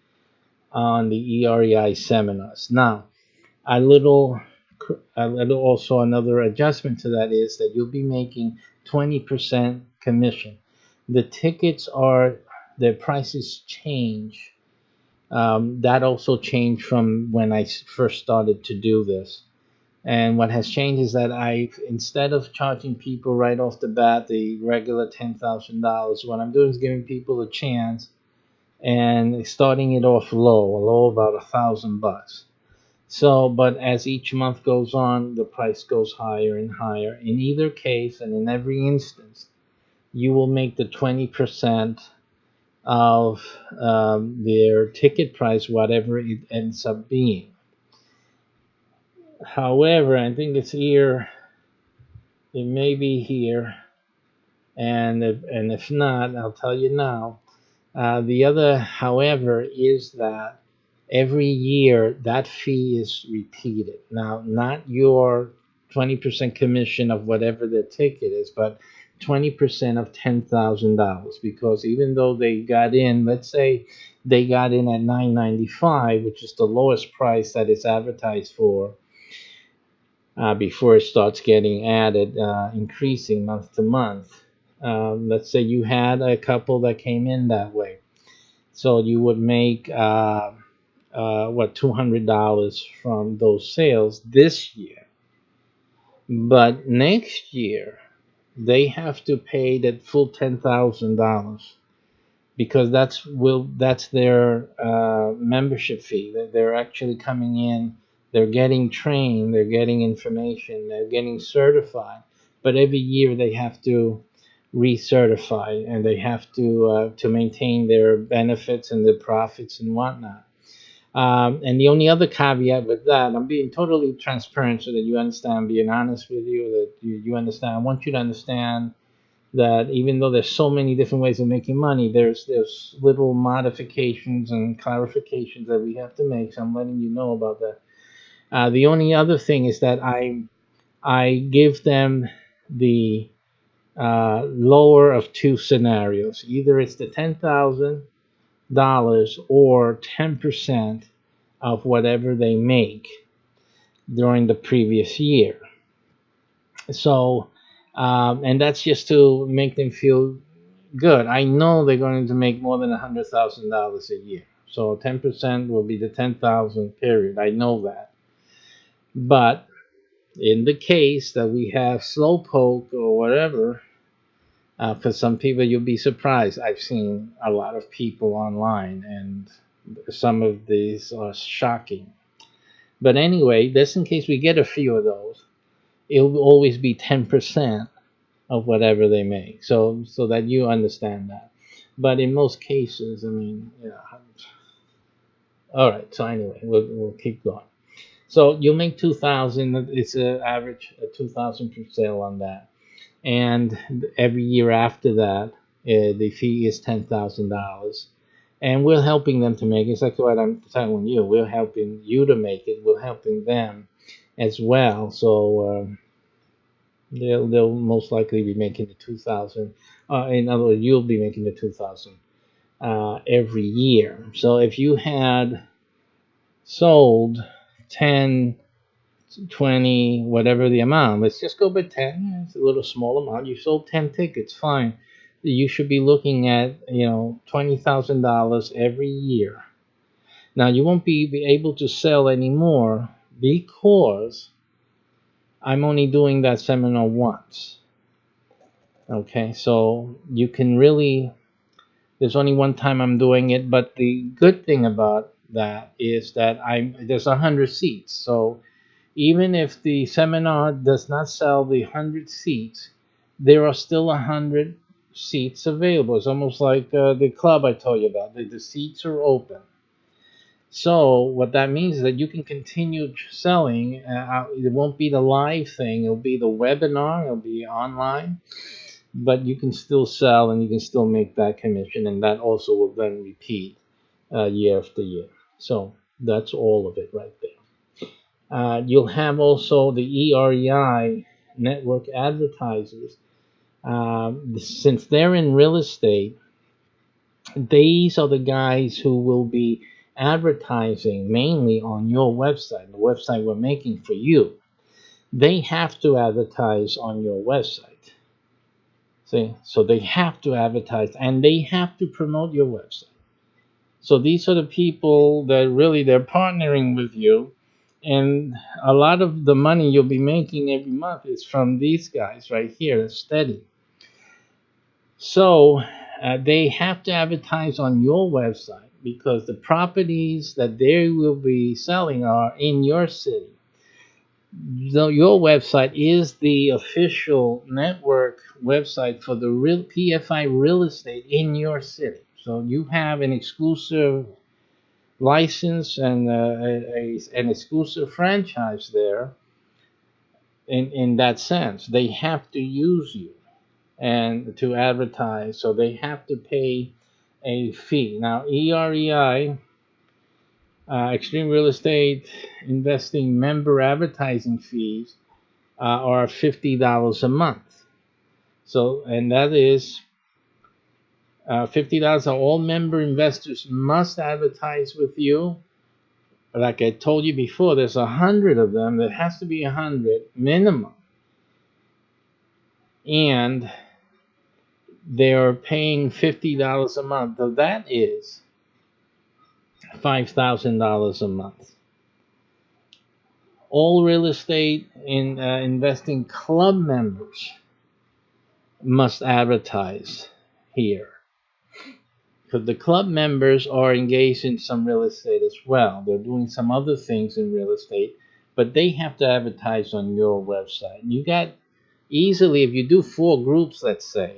on the EREI seminars. Now, a little also another adjustment to that is that you'll be making 20% commission. The tickets are, their prices change. That also changed from when I first started to do this. And what has changed is that instead of charging people right off the bat the regular $10,000, what I'm doing is giving people a chance and starting it off low about $1,000. So, but as each month goes on, the price goes higher and higher. In either case, and in every instance, you will make the 20% of their ticket price, whatever it ends up being. However, I think it's here, it may be here, and if not, I'll tell you now. The other, however, is that every year that fee is repeated. Now, not your 20% commission of whatever the ticket is, but 20% of $10,000. Because even though they got in, let's say they got in at $995, which is the lowest price that it's advertised for, before it starts getting added, increasing month to month. Let's say you had a couple that came in that way. So you would make $200 from those sales this year. But next year they have to pay that full $10,000, because that's their membership fee. They're actually coming in They're getting trained, they're getting information, they're getting certified. But every year they have to recertify, and they have to maintain their benefits and their profits and whatnot. And the only other caveat with that, I'm being totally transparent so that you understand, being honest with you, that you understand. I want you to understand that even though there's so many different ways of making money, there's little modifications and clarifications that we have to make. So I'm letting you know about that. The only other thing is that I give them the lower of two scenarios. Either it's the $10,000 or 10% of whatever they make during the previous year. So, and that's just to make them feel good. I know they're going to make more than $100,000 a year. So 10% will be the 10,000 period. I know that. But in the case that we have slowpoke or whatever, for some people you'll be surprised. I've seen a lot of people online, and some of these are shocking. But anyway, just in case we get a few of those, it'll always be 10% of whatever they make. So that you understand that. But in most cases, I mean, yeah. All right. So anyway, we'll keep going. So you'll make 2,000. It's an average 2,000 per sale on that, and every year after that, the fee is $10,000. And we're helping them to make it. It's like what I'm telling you. We're helping you to make it. We're helping them as well. So they'll most likely be making the 2,000. In other words, you'll be making the 2,000 every year. So if you had sold 10, 20, whatever the amount, let's just go by 10. It's a little small amount. You sold 10 tickets, fine. You should be looking at, $20,000 every year. Now you won't be able to sell anymore because I'm only doing that seminar once. Okay, so you can really, there's only one time I'm doing it, but the good thing about that is that there's 100 seats. So even if the seminar does not sell the 100 seats, there are still 100 seats available. It's almost like the club I told you about. The seats are open. So what that means is that you can continue selling. It won't be the live thing. It'll be the webinar. It'll be online, but you can still sell and you can still make that commission, and that also will then repeat year after year. So that's all of it right there. You'll have also the EREI network advertisers. Since they're in real estate, these are the guys who will be advertising mainly on your website, the website we're making for you. They have to advertise on your website. See, so they have to advertise and they have to promote your website. So these are the people that really they're partnering with you, and a lot of the money you'll be making every month is from these guys right here, that's steady. So they have to advertise on your website because the properties that they will be selling are in your city. So your website is the official network website for the real PFI real estate in your city. So you have an exclusive license and an exclusive franchise there. In that sense, they have to use you and to advertise, so they have to pay a fee. Now, EREI, Extreme Real Estate Investing member advertising fees are $50 a month. So, and that is $50. All member investors must advertise with you. Like I told you before, there's 100 of them. There has to be 100 minimum, and they're paying $50 a month. So that is $5,000 a month. All real estate investing club members must advertise here. because the club members are engaged in some real estate as well. They're doing some other things in real estate, but they have to advertise on your website. You got easily, if you do 4 groups, let's say,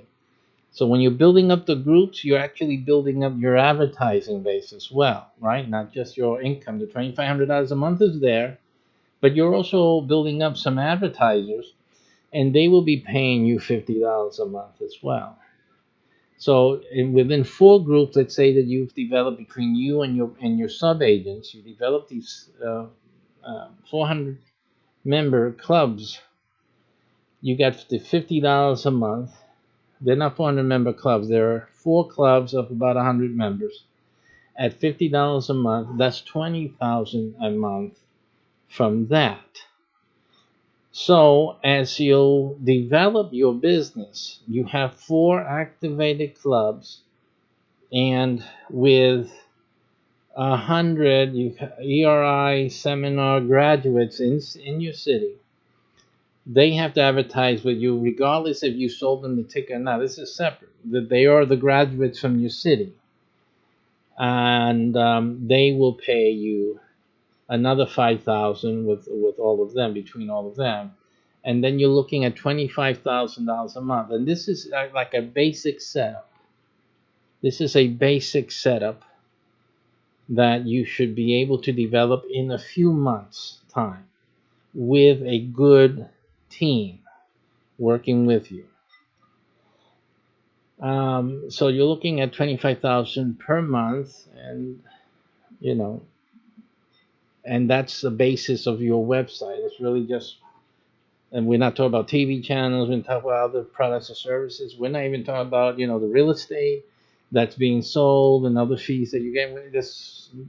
so when you're building up the groups, you're actually building up your advertising base as well, right? Not just your income. The $2,500 a month is there, but you're also building up some advertisers, and they will be paying you $50 a month as well. So within 4 groups, let's say that you've developed between you and your sub agents, you develop these 400 member clubs. You get the $50 a month. They're not 400 member clubs. There are 4 clubs of about 100 members. At $50 a month, that's $20,000 a month from that. So as you develop your business, you have 4 activated clubs, and with 100 ERI seminar graduates in your city, they have to advertise with you regardless if you sold them the ticket or not. This is separate. That they are the graduates from your city, and they will pay you another 5,000 with all of them, between all of them, and then you're looking at $25,000 a month. And this is like a basic setup. This is a basic setup that you should be able to develop in a few months' time with a good team working with you. So you're looking at 25,000 per month, and you know, and that's the basis of your website. It's really just, and we're not talking about TV channels. We're talking about other products or services. We're not even talking about the real estate that's being sold and other fees that you get.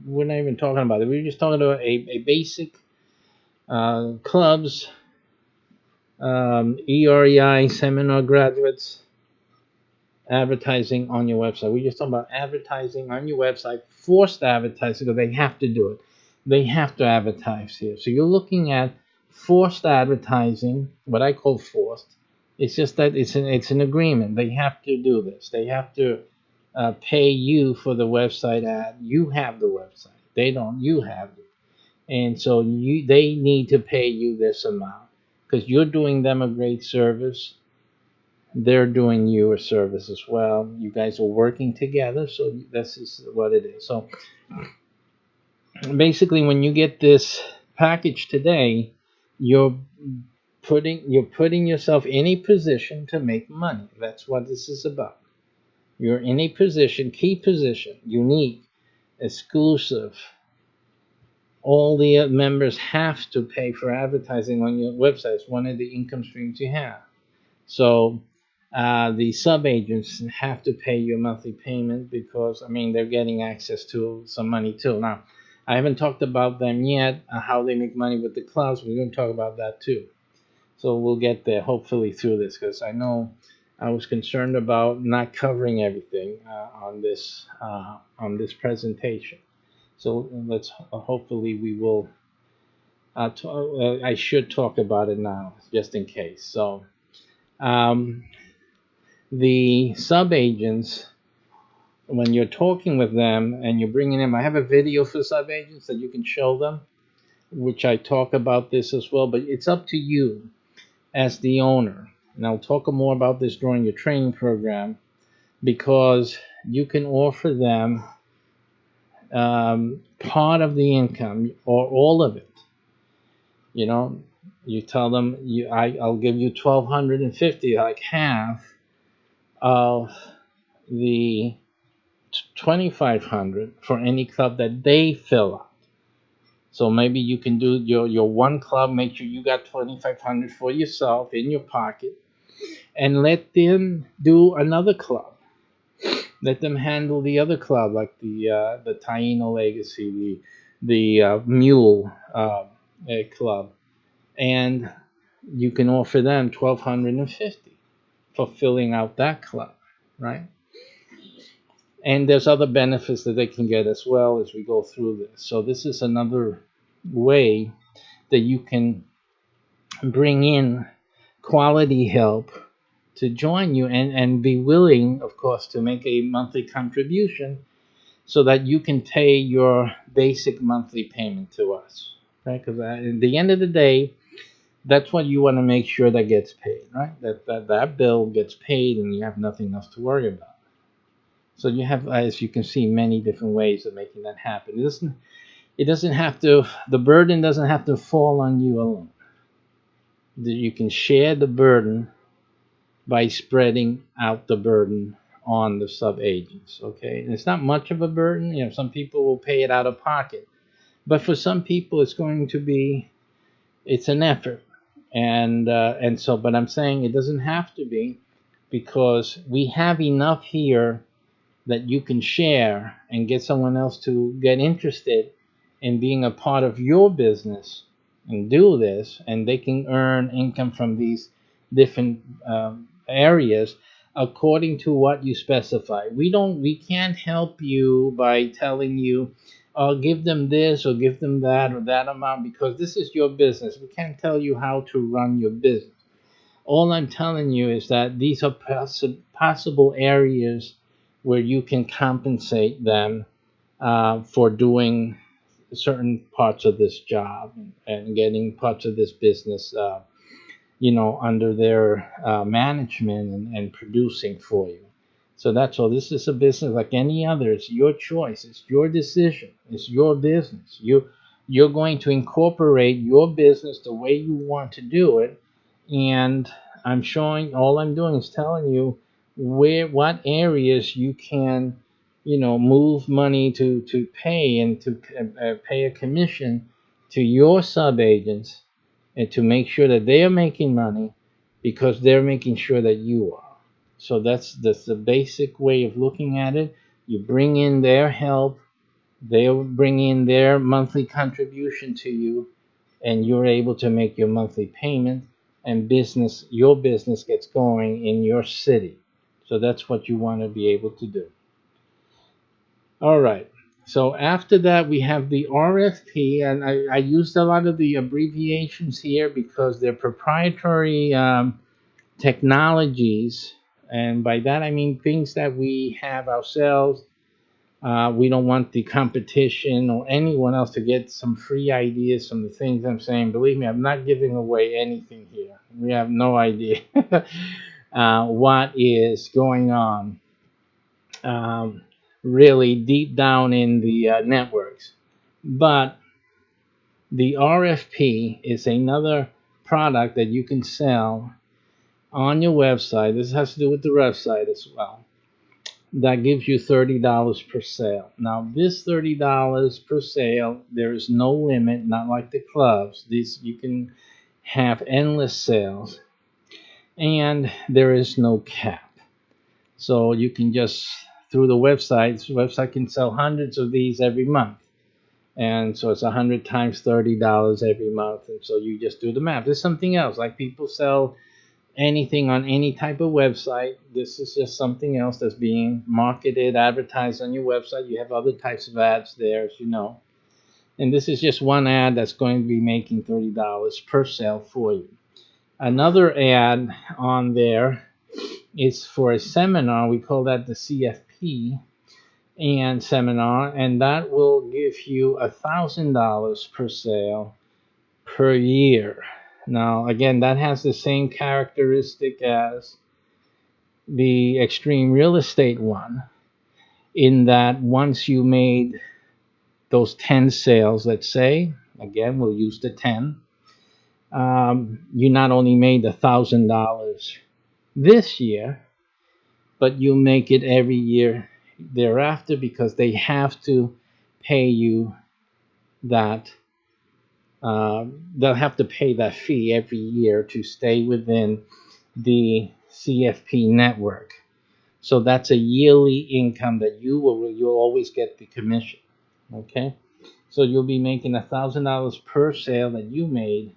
We're not even talking about it. We're just talking about a basic clubs, EREI seminar graduates, advertising on your website. We're just talking about advertising on your website, forced advertising, because they have to do it. They have to advertise here. So you're looking at forced advertising, what I call forced. It's just that it's an agreement. They have to do this. They have to pay you for the website ad. You have the website. They don't. You have it. And so they need to pay you this amount because you're doing them a great service. They're doing you a service as well. You guys are working together, so this is what it is. So basically, when you get this package today, you're putting yourself in a position to make money. That's what this is about. You're in a position, key position, unique, exclusive. All the members have to pay for advertising on your website. It's one of the income streams you have. So the sub agents have to pay you a monthly payment because they're getting access to some money too. Now, I haven't talked about them yet, how they make money with the clubs. We're going to talk about that too. So we'll get there hopefully through this, because I know I was concerned about not covering everything on this presentation. So let's hopefully we will. I should talk about it now, just in case. So the sub agents, when you're talking with them and you're bringing them, I have a video for sub agents that you can show them, which I talk about this as well. But it's up to you as the owner, and I'll talk more about this during your training program, because you can offer them part of the income or all of it. You tell them I'll give you $1,250, like half of the $2,500 for any club that they fill out. So maybe you can do your one club, make sure you got $2,500 for yourself in your pocket, and let them do another club. Let them handle the other club, like the Taino Legacy, the Mule club, and you can offer them $1,250 for filling out that club, right? And there's other benefits that they can get as well as we go through this. So this is another way that you can bring in quality help to join you and be willing, of course, to make a monthly contribution so that you can pay your basic monthly payment to us. Right? Because at the end of the day, that's what you want to make sure that gets paid, right? That bill gets paid and you have nothing else to worry about. So you have, as you can see, many different ways of making that happen. It doesn't have to, the burden doesn't have to fall on you alone. You can share the burden by spreading out the burden on the sub agents. Okay, and it's not much of a burden. Some people will pay it out of pocket, but for some people, it's an effort, and so. But I'm saying it doesn't have to be, because we have enough here that you can share and get someone else to get interested in being a part of your business and do this, and they can earn income from these different areas according to what you specify. We can't help you by telling you, oh, give them this or give them that or that amount, because this is your business. We can't tell you how to run your business. All I'm telling you is that these are possible areas where you can compensate them for doing certain parts of this job and getting parts of this business, under their management and producing for you. So that's all. This is a business like any other. It's your choice. It's your decision. It's your business. You're going to incorporate your business the way you want to do it, and all I'm doing is telling you what areas you can, move money to pay and to pay a commission to your sub agents, and to make sure that they are making money because they're making sure that you are. So that's the basic way of looking at it. You bring in their help, they'll bring in their monthly contribution to you, and you're able to make your monthly payment, and your business gets going in your city. So that's what you want to be able to do. All right. So after that, we have the RFP, and I used a lot of the abbreviations here because they're proprietary technologies, and by that I mean things that we have ourselves. We don't want the competition or anyone else to get some free ideas from the things I'm saying. Believe me, I'm not giving away anything here. We have no idea what is going on, um, really deep down in the networks. But the RFP is another product that you can sell on your website. This has to do with the website as well. That gives you $30 per sale. Now, this $30 per sale, there is no limit, not like the clubs. These you can have endless sales, and there is no cap. So you can just, through the website can sell hundreds of these every month. And so it's 100 times $30 every month. And so you just do the math. There's something else, like people sell anything on any type of website. This is just something else that's being marketed, advertised on your website. You have other types of ads there, as you know. And this is just one ad that's going to be making $30 per sale for you. Another ad on there is for a seminar. We call that the CFP and seminar, and that will give you $1,000 per sale per year. Now, again, that has the same characteristic as the extreme real estate one, in that once you made those 10 sales, let's say, again, we'll use the 10, you not only made $1,000 this year, but you make it every year thereafter, because they have to pay you that. They'll have to pay that fee every year to stay within the CFP network. So that's a yearly income that you'll always get the commission. Okay, so you'll be making $1,000 per sale that you made.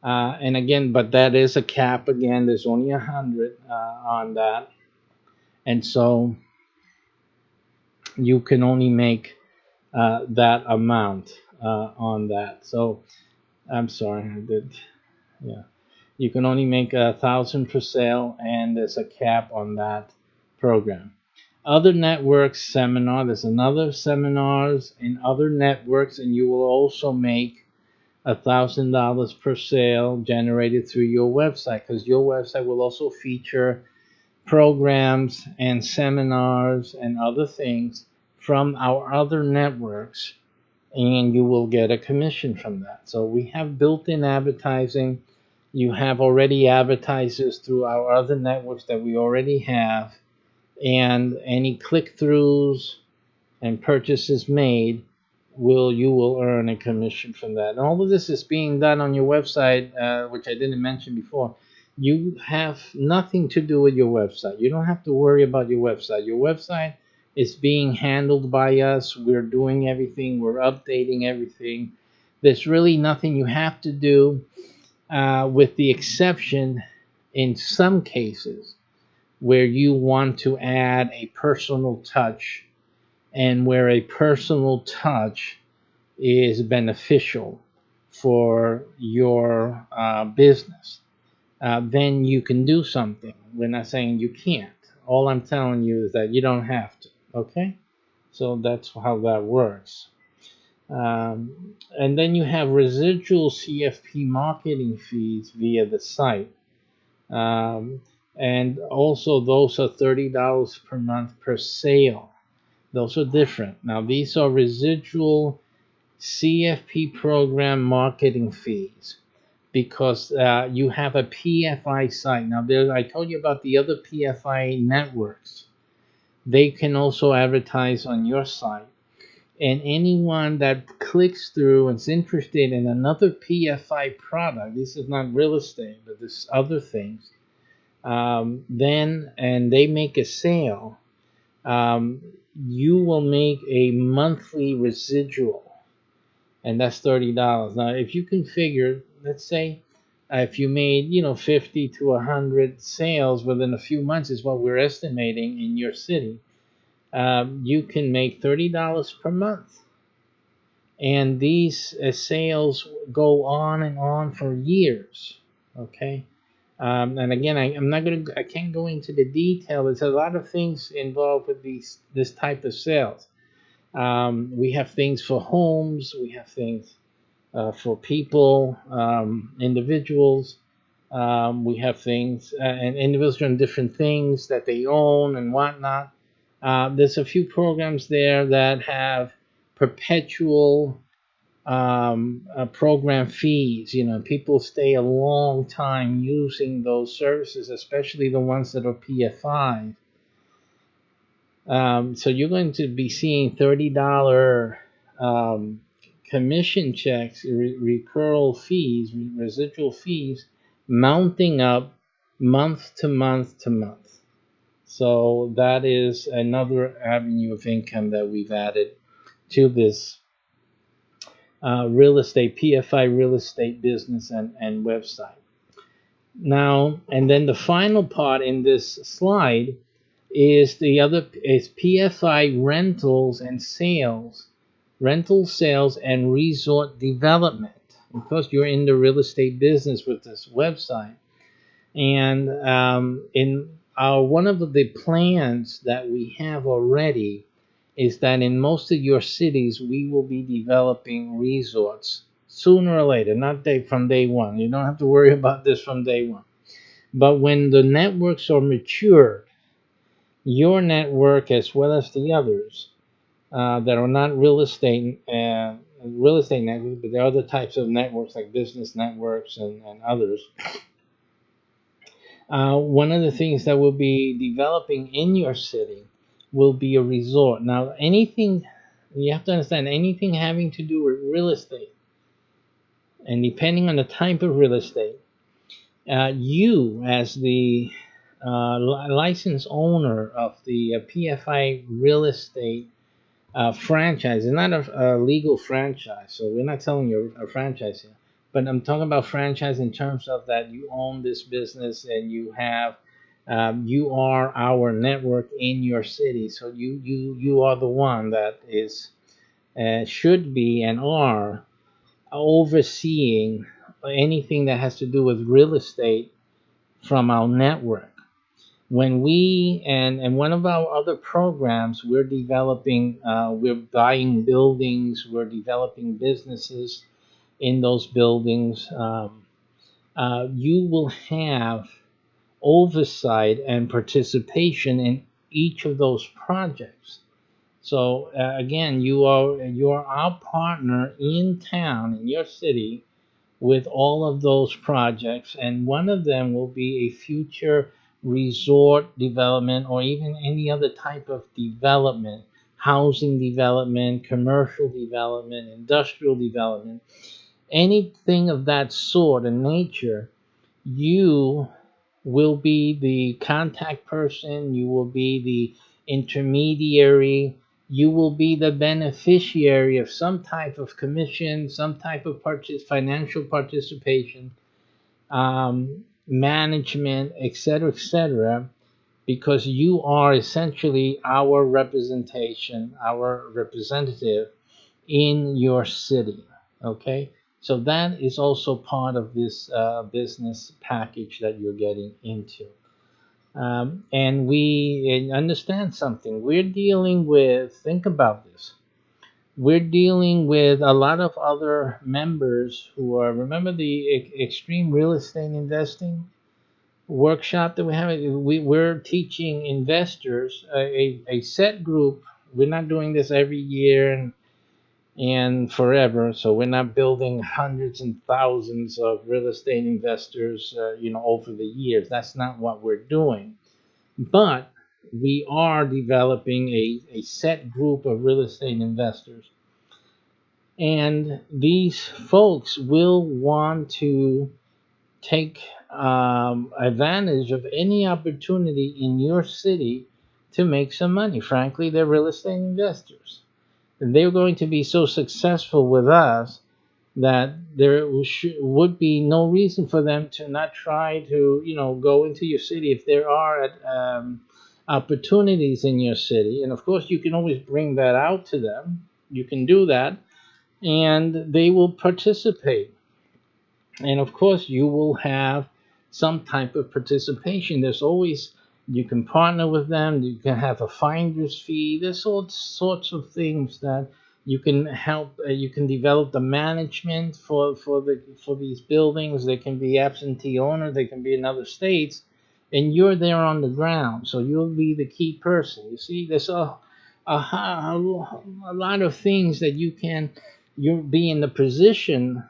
And again, but that is a cap. Again, there's only 100 on that, and so you can only make that amount on that. So I'm sorry, I did, yeah. You can only make 1,000 per sale, and there's a cap on that program. Other networks seminar, there's another seminars in other networks, and you will also make $1,000 per sale generated through your website, because your website will also feature programs and seminars and other things from our other networks, and you will get a commission from that. So we have built-in advertising. You have already advertisers through our other networks that we already have, and any click-throughs and purchases made, you will earn a commission from that. And all of this is being done on your website, which I didn't mention before. You have nothing to do with your website. You don't have to worry about your website. Your website is being handled by us. We're doing everything. We're updating everything. There's really nothing you have to do, with the exception in some cases where you want to add a personal touch, and where a personal touch is beneficial for your business, then you can do something. We're not saying you can't. All I'm telling you is that you don't have to. Okay? So that's how that works. And then you have residual CFP marketing fees via the site. Um, and also, those are $30 per month per sale. Those are different. Now, these are residual CFP program marketing fees, because you have a PFI site. Now, I told you about the other PFI networks. They can also advertise on your site. And anyone that clicks through and is interested in another PFI product, this is not real estate, but this other things, then, and they make a sale, um, you will make a monthly residual, and that's $30. Now, if you can figure, let's say, if you made 50 to 100 sales within a few months, is what we're estimating in your city, you can make $30 per month, and these sales go on and on for years. Okay. And again, I can't go into the detail. There's a lot of things involved with this type of sales. We have things for homes. We have things for people, individuals. We have things, and individuals doing different things that they own and whatnot. There's a few programs there that have perpetual program fees. People stay a long time using those services, especially the ones that are PFI. So you're going to be seeing $30 commission checks, recurral fees, residual fees, mounting up month to month to month. So that is another avenue of income that we've added to this real estate, PFI real estate business and website. Now, and then the final part in this slide is PFI rentals and sales, rental sales and resort development. Because you're in the real estate business with this website, and in one of the plans that we have already is that in most of your cities we will be developing resorts sooner or later, not from day one. You don't have to worry about this from day one. But when the networks are mature, your network as well as the others that are not real estate networks, but there are other types of networks like business networks and others. One of the things that will be developing in your city will be a resort. Now, anything, you have to understand, anything having to do with real estate, and depending on the type of real estate, you as the licensed owner of the PFI real estate franchise, it's not a legal franchise, so we're not telling you a franchise here. But I'm talking about franchise in terms of that you own this business and you are our network in your city. So you are the one that is should be and are overseeing anything that has to do with real estate from our network. When we and one of our other programs, we're developing, we're buying buildings, we're developing businesses in those buildings. You will have oversight and participation in each of those projects. So again, you are our partner in town, in your city, with all of those projects, and one of them will be a future resort development or even any other type of development, housing development, commercial development, industrial development, anything of that sort and nature. You will be the contact person, you will be the intermediary, you will be the beneficiary of some type of commission, some type of financial participation, management, etc., because you are essentially our representation, our representative in your city. Okay, so that is also part of this business package that you're getting into. And we understand something. We're dealing with, think about this. We're dealing with a lot of other members who are, remember the extreme real estate investing workshop that we have? We're teaching investors, a set group. We're not doing this every year and forever. So we're not building hundreds and thousands of real estate investors, over the years. That's not what we're doing. But we are developing a set group of real estate investors. And these folks will want to take advantage of any opportunity in your city to make some money. Frankly, they're real estate investors. And they're going to be so successful with us that there would be no reason for them to not try to, go into your city if there are opportunities in your city. And of course, you can always bring that out to them. You can do that, and they will participate. And of course, you will have some type of participation. There's always, you can partner with them, you can have a finder's fee. There's all sorts of things that you can help. You can develop the management for these buildings. They can be absentee owner, they can be in other states, and you're there on the ground, so you'll be the key person. You see, there's a lot of things that you'll be in the position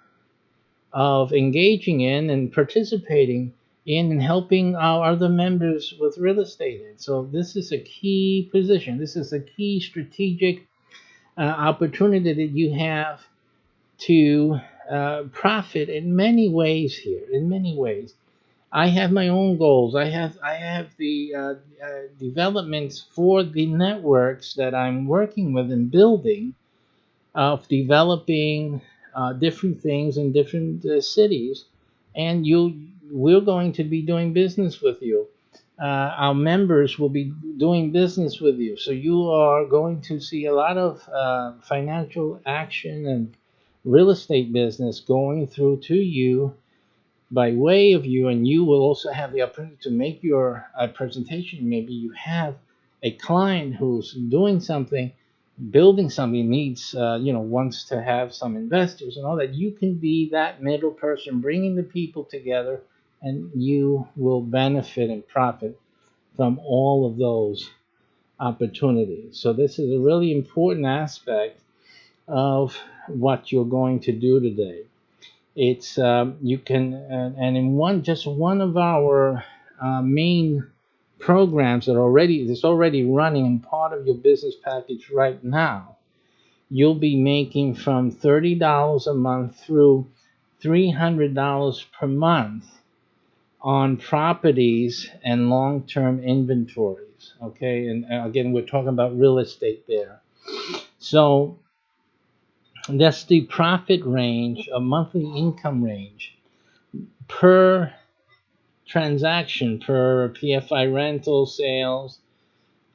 of engaging in and participating in and helping our other members with real estate. So this is a key position. This is a key strategic opportunity that you have to profit in many ways here. In many ways, I have my own goals. I have the developments for the networks that I'm working with and building, of developing different things in different cities, and we're going to be doing business with you. Our members will be doing business with you, so you are going to see a lot of financial action and real estate business going through to you by way of you, and you will also have the opportunity to make your presentation. Maybe you have a client who's doing something, building something, needs, wants to have some investors and all that. You can be that middle person bringing the people together, and you will benefit and profit from all of those opportunities. So this is a really important aspect of what you're going to do today. It's you can, and in one of our main programs that is already running and part of your business package right now, you'll be making from $30 a month through $300 per month on properties and long-term inventories. Okay, and again, we're talking about real estate there. So that's the profit range, a monthly income range per transaction, per PFI rental sales,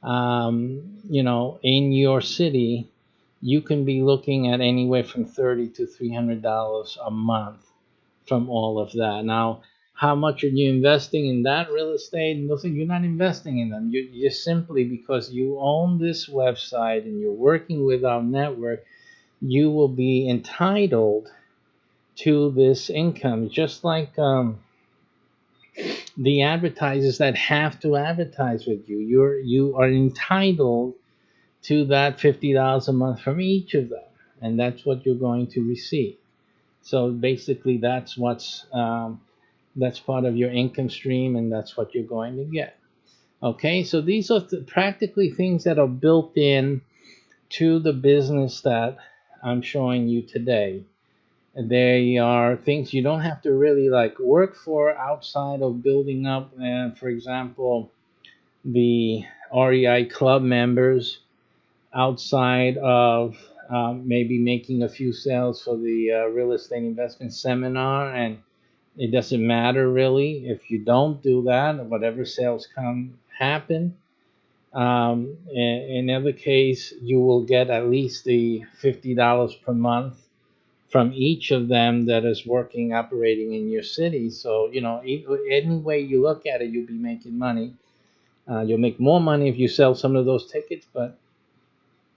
in your city. You can be looking at anywhere from $30 to $300 a month from all of that. Now, how much are you investing in that real estate? Nothing. You're not investing in them. You simply, because you own this website and you're working with our network, you will be entitled to this income, just like the advertisers that have to advertise with you. You are entitled to that $50 a month from each of them, and that's what you're going to receive. So basically, that's part of your income stream, and that's what you're going to get. Okay, so these are practically things that are built in to the business that I'm showing you today. They are things you don't have to really like work for outside of building up. For example, the REI club members, outside of maybe making a few sales for the real estate investment seminar, and it doesn't matter really if you don't do that. Whatever sales come happen. In every case, you will get at least the $50 per month from each of them that is working, operating in your city. So, any way you look at it, you'll be making money. You'll make more money if you sell some of those tickets, but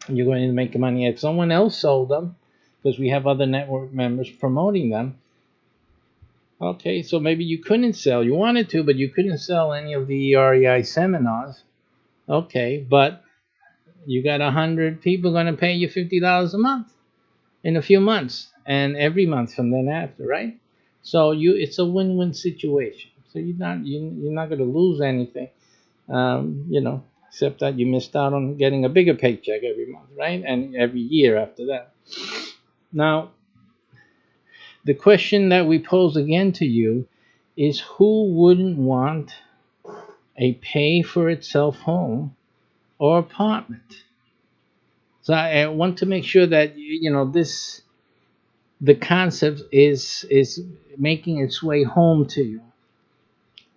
you're going to make money if someone else sold them, because we have other network members promoting them. Okay, so maybe you couldn't sell. You wanted to, but you couldn't sell any of the REI seminars. Okay, but you got 100 people going to pay you $50 a month in a few months, and every month from then after, right? So it's a win-win situation. So you're not going to lose anything, except that you missed out on getting a bigger paycheck every month, right? And every year after that. Now, the question that we pose again to you is, who wouldn't want a pay-for-itself home or apartment? So I want to make sure that the concept is making its way home to you.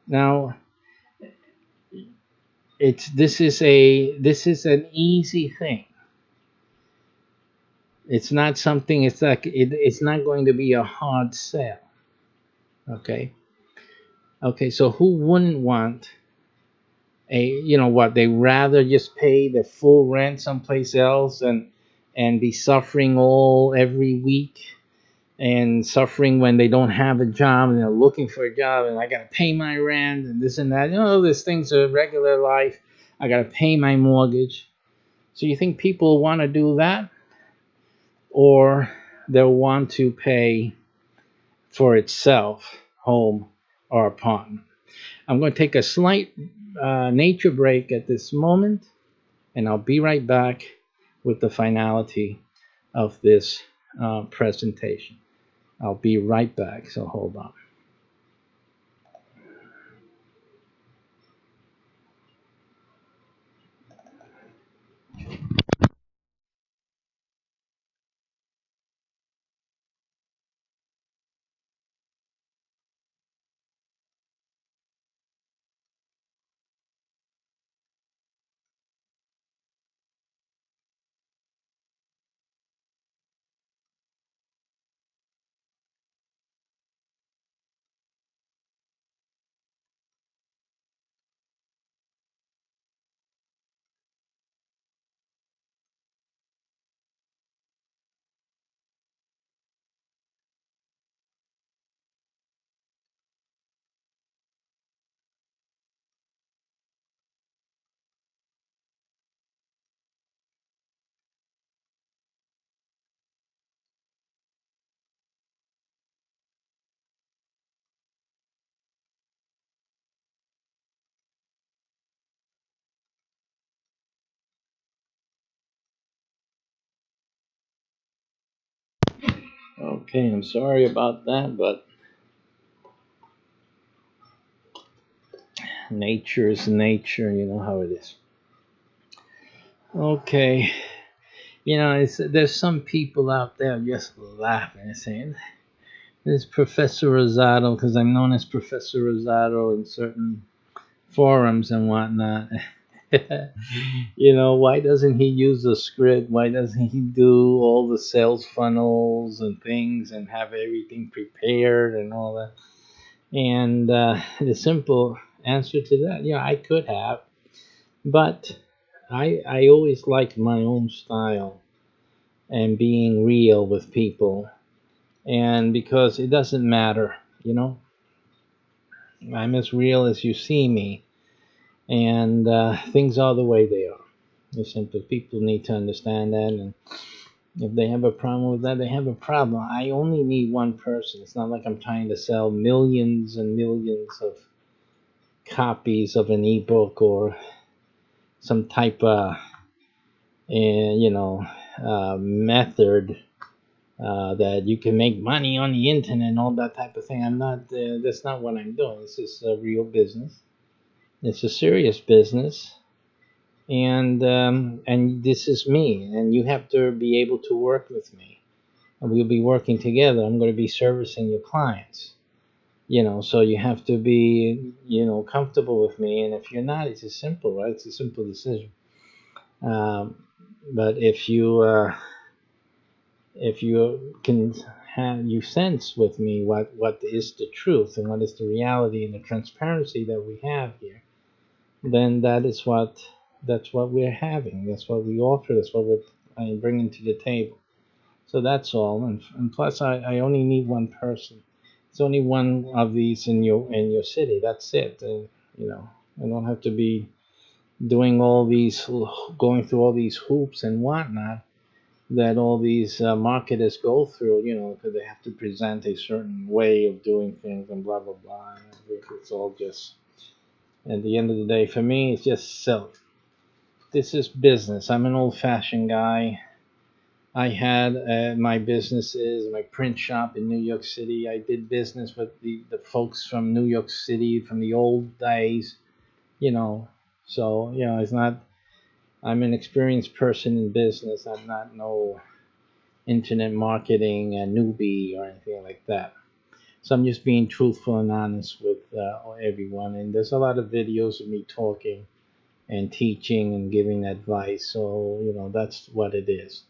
Now, this is an easy thing. It's not something. It's not going to be a hard sell. Okay. Okay. So who wouldn't want they rather just pay the full rent someplace else and be suffering all every week, and suffering when they don't have a job and they're looking for a job, and I got to pay my rent and this and that. These things are regular life. I got to pay my mortgage. So you think people want to do that, or they'll want to pay for itself, home or apartment? I'm going to take a slight nature break at this moment, and I'll be right back with the finality of this presentation. I'll be right back, so hold on. Okay, I'm sorry about that, but nature is nature. You know how it is. Okay, there's some people out there just laughing and saying, "This Professor Rosado," because I'm known as Professor Rosado in certain forums and whatnot. Why doesn't he use the script? Why doesn't he do all the sales funnels and things and have everything prepared and all that? And the simple answer to that, I could have, but I always liked my own style and being real with people, and because it doesn't matter, I'm as real as you see me, and things are the way they are. It's simple. People need to understand that, and if they have a problem with that, they have a problem. I only need one person. It's not like I'm trying to sell millions and millions of copies of an ebook or some type of, method that you can make money on the internet and all that type of thing. I'm not. That's not what I'm doing. This is a real business. It's a serious business, and this is me. And you have to be able to work with me. And we'll be working together. I'm going to be servicing your clients. So you have to be comfortable with me. And if you're not, it's just simple, right? It's a simple decision. Um, but if you can have you sense with me what is the truth and what is the reality and the transparency that we have here, then that's what we're having. That's what we offer. That's what I'm bringing to the table. So that's all. And plus, I only need one person. It's only one of these in your city. That's it. I don't have to be doing all these, going through all these hoops and whatnot that all these marketers go through, because they have to present a certain way of doing things and blah, blah, blah. And I think it's all just, at the end of the day, for me, it's just silly. This is business. I'm an old fashioned guy. I had my businesses, my print shop in New York City. I did business with the folks from New York City from the old days, you know. So, it's not, I'm an experienced person in business. I'm not no internet marketing newbie or anything like that. So I'm just being truthful and honest with everyone. And there's a lot of videos of me talking and teaching and giving advice. So, that's what it is.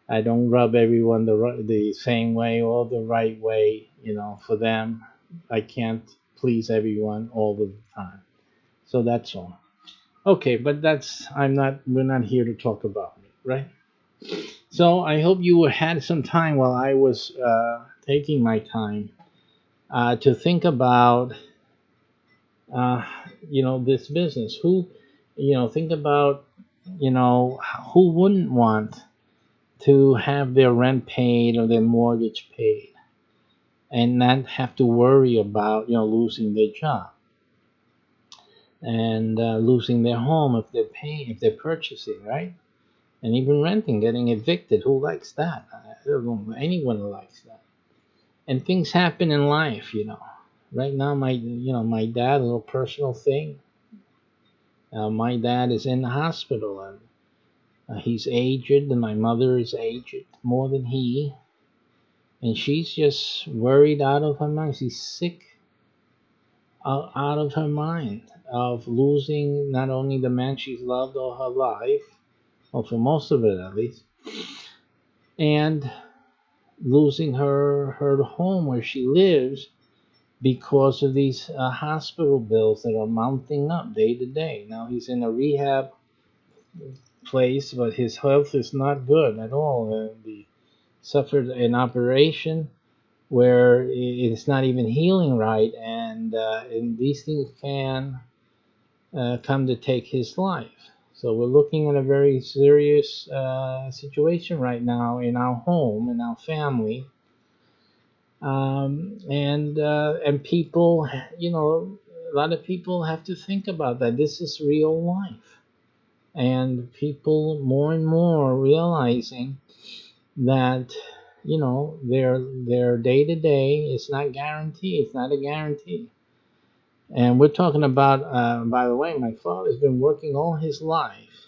I don't rub everyone the same way or the right way, for them. I can't please everyone all the time. So that's all. Okay, but we're not here to talk about me, right? So I hope you had some time while I was taking my time to think about, uh, this business. Think about, who wouldn't want to have their rent paid or their mortgage paid and not have to worry about losing their job and losing their home if they're purchasing, right? And even renting, getting evicted. Who likes that? I don't know anyone who likes that. And things happen in life. Right now, my dad, a little personal thing. My dad is in the hospital, and he's aged, and my mother is aged more than he, and she's just worried out of her mind. She's sick out of her mind of losing not only the man she's loved all her life, or for most of it at least, and losing her home where she lives because of these hospital bills that are mounting up day to day. Now he's in a rehab place, but his health is not good at all. He suffered an operation where it's not even healing right, and these things can come to take his life. So we're looking at a very serious situation right now in our home, in our family, and people, a lot of people have to think about that. This is real life, and people more and more realizing that their day to day is not guaranteed. It's not a guarantee. And we're talking about, by the way, my father's been working all his life,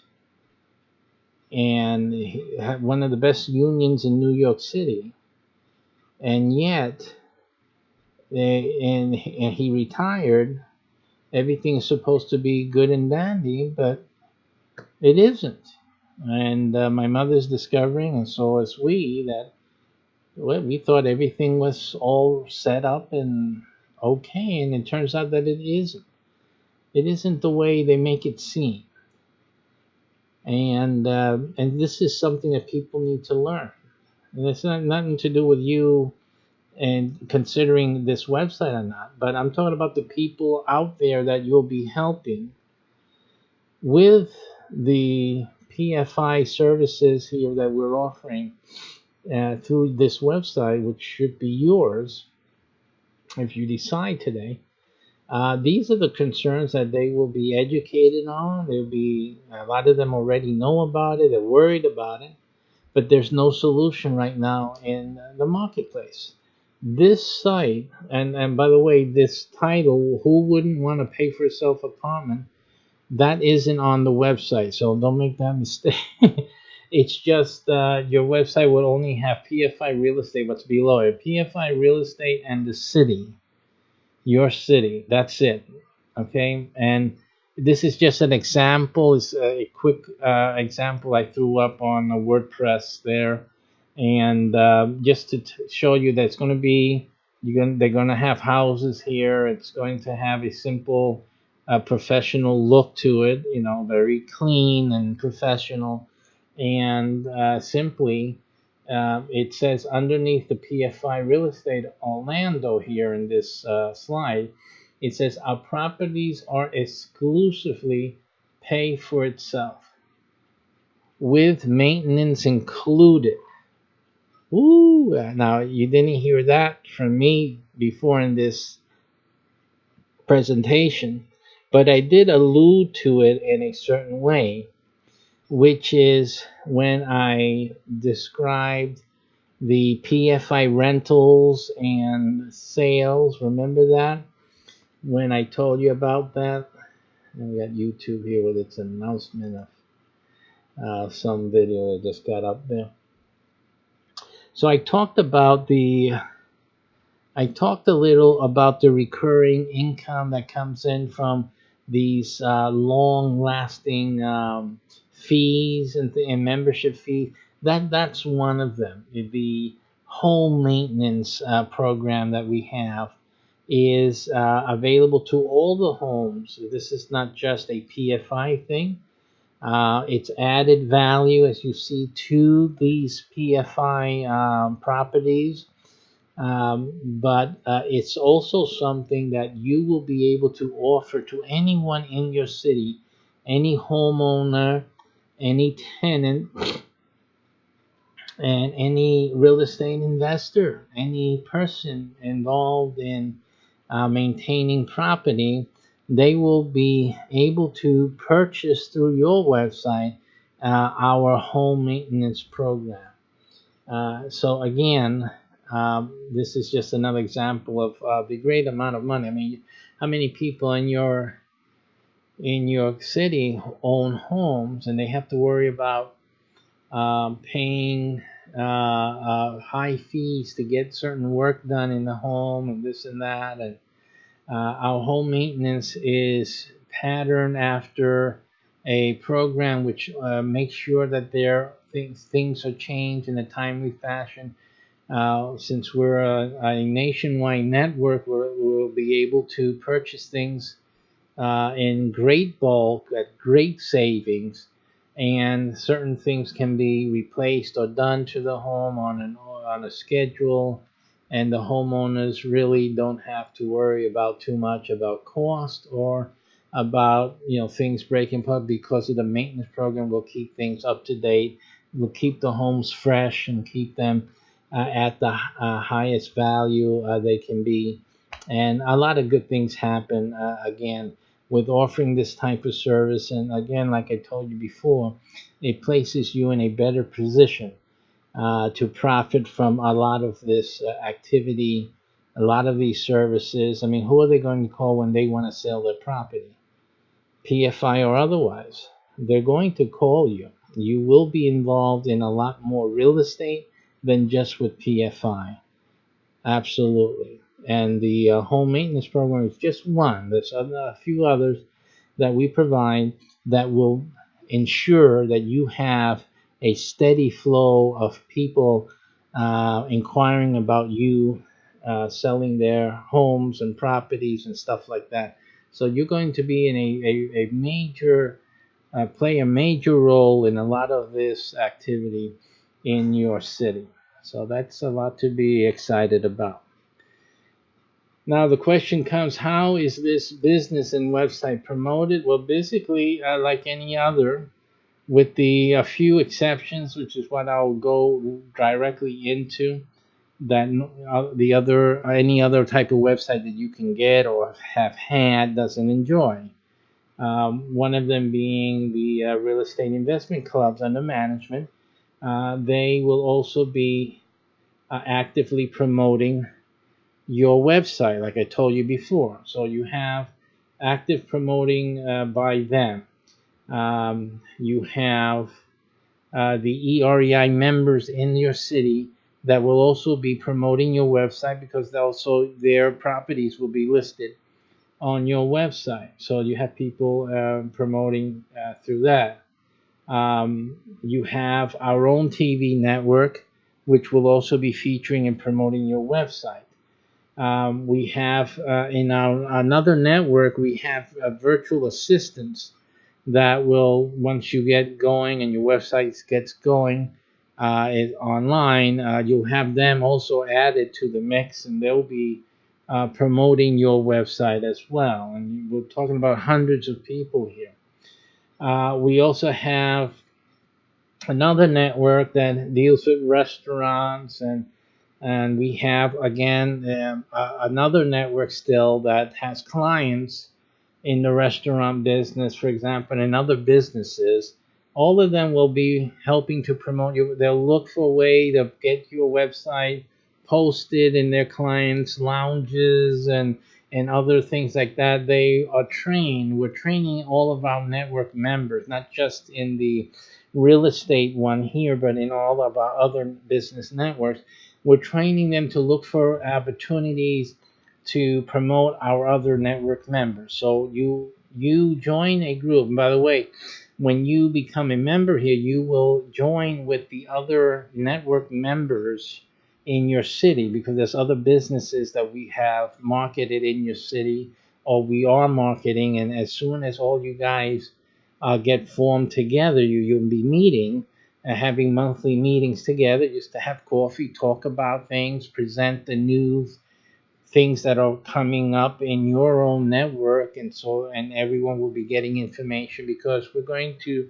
and he had one of the best unions in New York City, and yet, and he retired. Everything is supposed to be good and dandy, but It isn't. And my mother's discovering, and so is we, that well, we thought everything was all set up and okay, and it turns out that it isn't. It isn't the way they make it seem. And this is something that people need to learn. And it's not nothing to do with you and considering this website or not, but I'm talking about the people out there that you'll be helping with the PFI services here that we're offering through this website, which should be yours if you decide today. These are the concerns that they will be educated on. There'll be a lot of them already know about it. They're worried about it, but there's no solution right now in the marketplace. This site, and by the way, this title, "Who Wouldn't Want to Pay for a Self Apartment?" that isn't on the website, so don't make that mistake. It's just your website will only have PFI real estate. What's below it? PFI real estate and the city, your city. That's it. Okay, and this is just an example. It's a quick example I threw up on WordPress there, and just to show you that it's going to be they're going to have houses here. It's going to have a simple professional look to it, very clean and professional, and simply it says underneath the PFI real estate Orlando here in this slide, it says our properties are exclusively pay for itself with maintenance included. Ooh, now you didn't hear that from me before in this presentation, but I did allude to it in a certain way, which is when I described the PFI rentals and sales. Remember that when I told you about that? And we got YouTube here with its announcement of some video that just got up there. So I talked a little about the recurring income that comes in from these long-lasting fees and membership fees. That's one of them. The home maintenance program that we have is available to all the homes. This is not just a PFI thing. It's added value, as you see, to these PFI properties, but it's also something that you will be able to offer to anyone in your city, any homeowner, any tenant, and any real estate investor, any person involved in maintaining property. They will be able to purchase through your website our home maintenance program. So again, this is just another example of the great amount of money. I mean, how many people in your city own homes and they have to worry about paying high fees to get certain work done in the home and this and that. And our home maintenance is patterned after a program which makes sure that things are changed in a timely fashion. Since we're a nationwide network, we'll be able to purchase things in great bulk at great savings, and certain things can be replaced or done to the home on a schedule, and the homeowners really don't have to worry about too much about cost or about things breaking apart, because of the maintenance program will keep things up to date, will keep the homes fresh and keep them at the highest value they can be. And a lot of good things happen again with offering this type of service. And again, like I told you before, it places you in a better position to profit from a lot of this activity, a lot of these services. I mean, who are they going to call when they want to sell their property, PFI or otherwise? They're going to call you. You will be involved in a lot more real estate than just with PFI. Absolutely. And the home maintenance program is just one. There's a few others that we provide that will ensure that you have a steady flow of people inquiring about you, selling their homes and properties and stuff like that. So you're going to be in a major play a major role in a lot of this activity in your city. So that's a lot to be excited about. Now the question comes, how is this business and website promoted? Well, basically, like any other, with the a few exceptions, which is what I'll go directly into, that the other any other type of website that you can get or have had doesn't enjoy. One of them being the real estate investment clubs under management. They will also be actively promoting your website, like I told you before. So you have active promoting by them. You have the EREI members in your city that will also be promoting your website, because also their properties will be listed on your website. So you have people promoting through that. You have our own TV network, which will also be featuring and promoting your website. We have in our another network, we have virtual assistants that will, once you get going and your website gets going online, you'll have them also added to the mix, and they'll be promoting your website as well. And we're talking about hundreds of people here. We also have another network that deals with restaurants, and we have again another network still that has clients in the restaurant business, for example, and other businesses. All of them will be helping to promote you. They'll look for a way to get your website posted in their clients' lounges and other things like that. They are trained. We're training all of our network members, not just in the real estate one here, but in all of our other business networks. We're training them to look for opportunities to promote our other network members. So you join a group. And by the way, when you become a member here, you will join with the other network members in your city, because there's other businesses that we have marketed in your city, or we are marketing. And as soon as all you guys get formed together, you'll be meeting, having monthly meetings together, just to have coffee, talk about things, present the news, things that are coming up in your own network. And so, and everyone will be getting information, because we're going to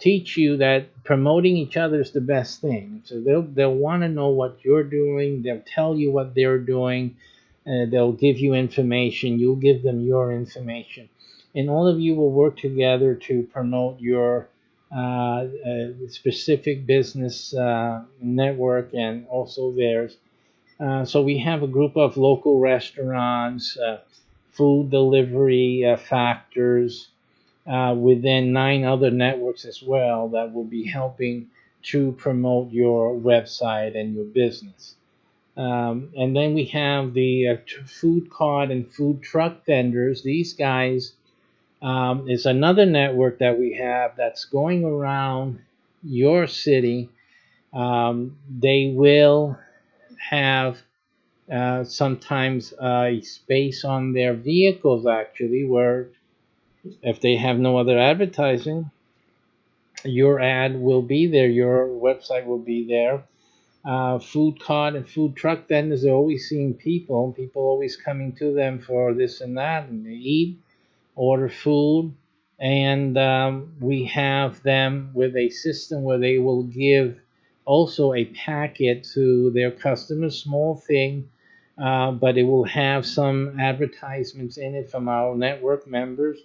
teach you that promoting each other is the best thing. So they'll want to know what you're doing. They'll tell you what they're doing. They'll give you information. You'll give them your information, and all of you will work together to promote your specific business network and also theirs. So we have a group of local restaurants, food delivery factors, within 9 other networks as well, that will be helping to promote your website and your business. And then we have the food cart and food truck vendors. These guys is another network that we have that's going around your city. They will have sometimes a space on their vehicles, actually, where if they have no other advertising, your ad will be there, your website will be there. Food cart and food truck vendors are always seeing people always coming to them for this and that, and they eat, order food, and we have them with a system where they will give also a packet to their customers, small thing, but it will have some advertisements in it from our network members.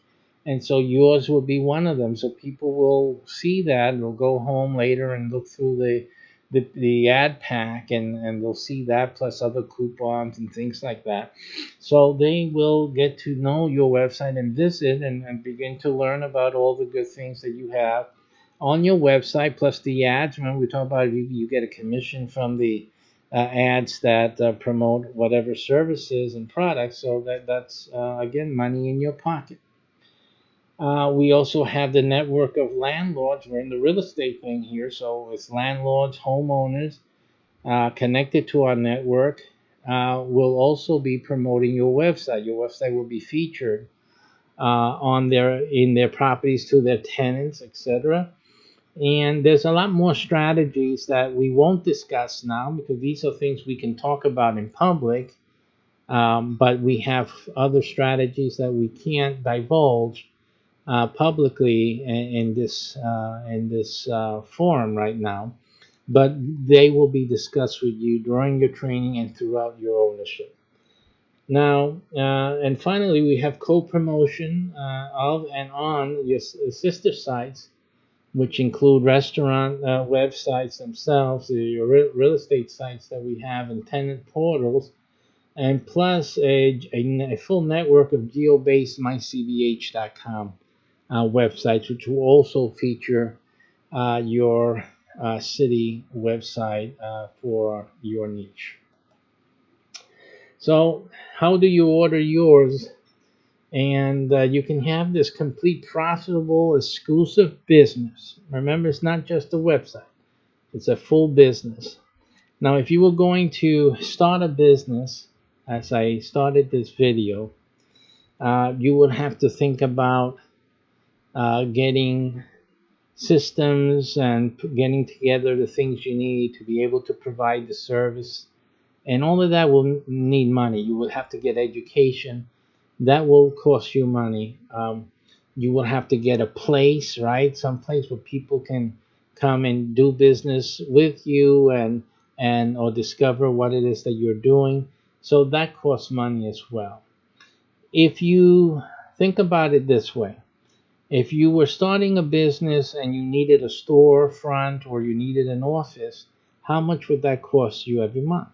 And so yours will be one of them. So people will see that, they'll go home later and look through the ad pack, and they'll see that plus other coupons and things like that. So they will get to know your website and visit, and begin to learn about all the good things that you have on your website, plus the ads. Remember, we talked about you get a commission from the ads that promote whatever services and products. So that's again, money in your pocket. We also have the network of landlords. We're in the real estate thing here, so it's landlords, homeowners connected to our network. Will also be promoting your website. Your website will be featured on their in their properties to their tenants, etc. And there's a lot more strategies that we won't discuss now because these are things we can talk about in public. But we have other strategies that we can't divulge publicly in this forum right now. But they will be discussed with you during your training and throughout your ownership. Now, and finally, we have co-promotion of and on your sister sites, which include restaurant websites themselves, your real estate sites that we have, and tenant portals, and plus a full network of geo-based mycvh.com websites, which will also feature your city website for your niche. So, how do you order yours? And you can have this complete, profitable, exclusive business. Remember, it's not just a website, it's a full business. Now, if you were going to start a business, as I started this video, you would have to think about getting systems and getting together the things you need to be able to provide the service. And all of that will need money. You will have to get education. That will cost you money. You will have to get a place, right? Some place where people can come and do business with you and or discover what it is that you're doing. So that costs money as well. If you think about it this way, if you were starting a business and you needed a storefront or you needed an office, how much would that cost you every month?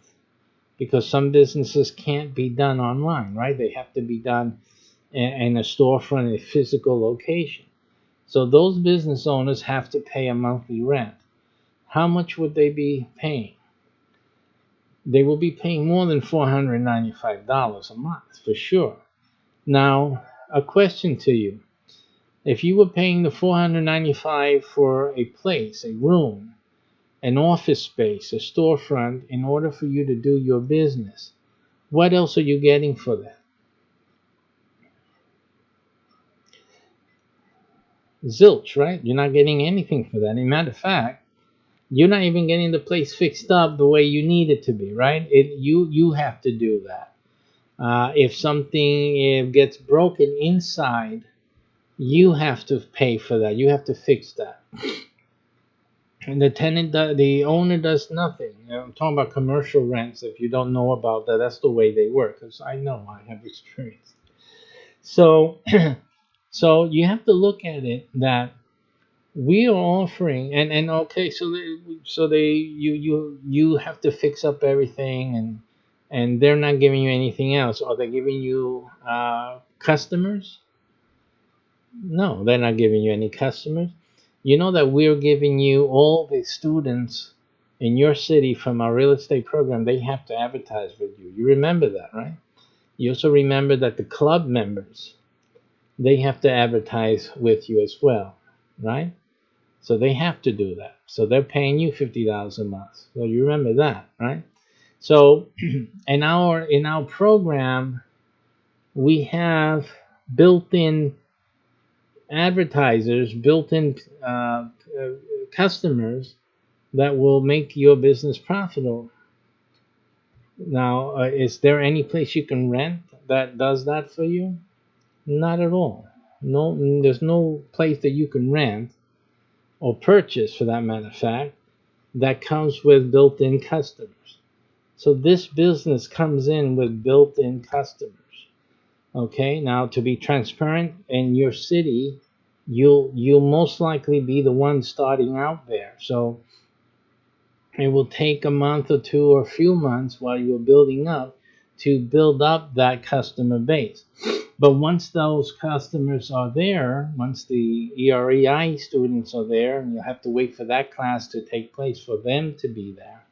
Because some businesses can't be done online, right? They have to be done in a storefront in a physical location. So those business owners have to pay a monthly rent. How much would they be paying? They will be paying more than $495 a month for sure. Now, a question to you. If you were paying the $495 for a place, a room, an office space, a storefront in order for you to do your business, what else are you getting for that? Zilch, right? You're not getting anything for that. As a matter of fact, you're not even getting the place fixed up the way you need it to be, right? You have to do that. If something gets broken inside, you have to pay for that. You have to fix that. And the owner does nothing. I'm talking about commercial rents. If you don't know about that, that's the way they work. Because I know, I have experience. So, so you have to look at it that we are offering, and okay, you have to fix up everything, and they're not giving you anything else. Are they giving you customers? No, they're not giving you any customers. You know that we're giving you all the students in your city from our real estate program. They have to advertise with you. You remember that, right? You also remember that the club members, they have to advertise with you as well, right? So they have to do that. So they're paying you $50 a month. So you remember that, right? So in our program, we have built-in advertisers, built-in customers that will make your business profitable. Now, is there any place you can rent that does that for you? Not at all. No, there's no place that you can rent or purchase, for that matter of fact, that comes with built-in customers. So this business comes in with built-in customers. Okay, now to be transparent, in your city, you'll most likely be the one starting out there. So it will take a month or two or a few months while you're building up to build up that customer base. But once those customers are there, once the EREI students are there, and you have to wait for that class to take place for them to be there.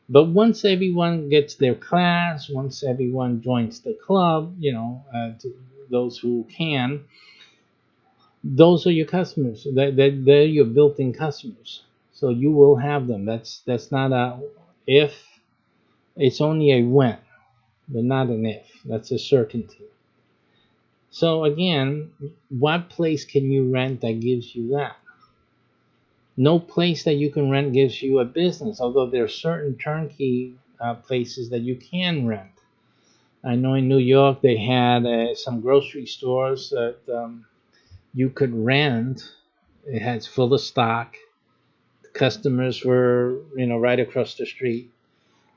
But once everyone gets their class, once everyone joins the club, those who can, Those are your customers. They're your built-in customers. So you will have them. That's not a if. It's only a when, but not an if. That's a certainty. So again, what place can you rent that gives you that? No place that you can rent gives you a business, although there are certain turnkey places that you can rent. I know in New York they had some grocery stores that you could rent. It has full of stock. The customers were, right across the street.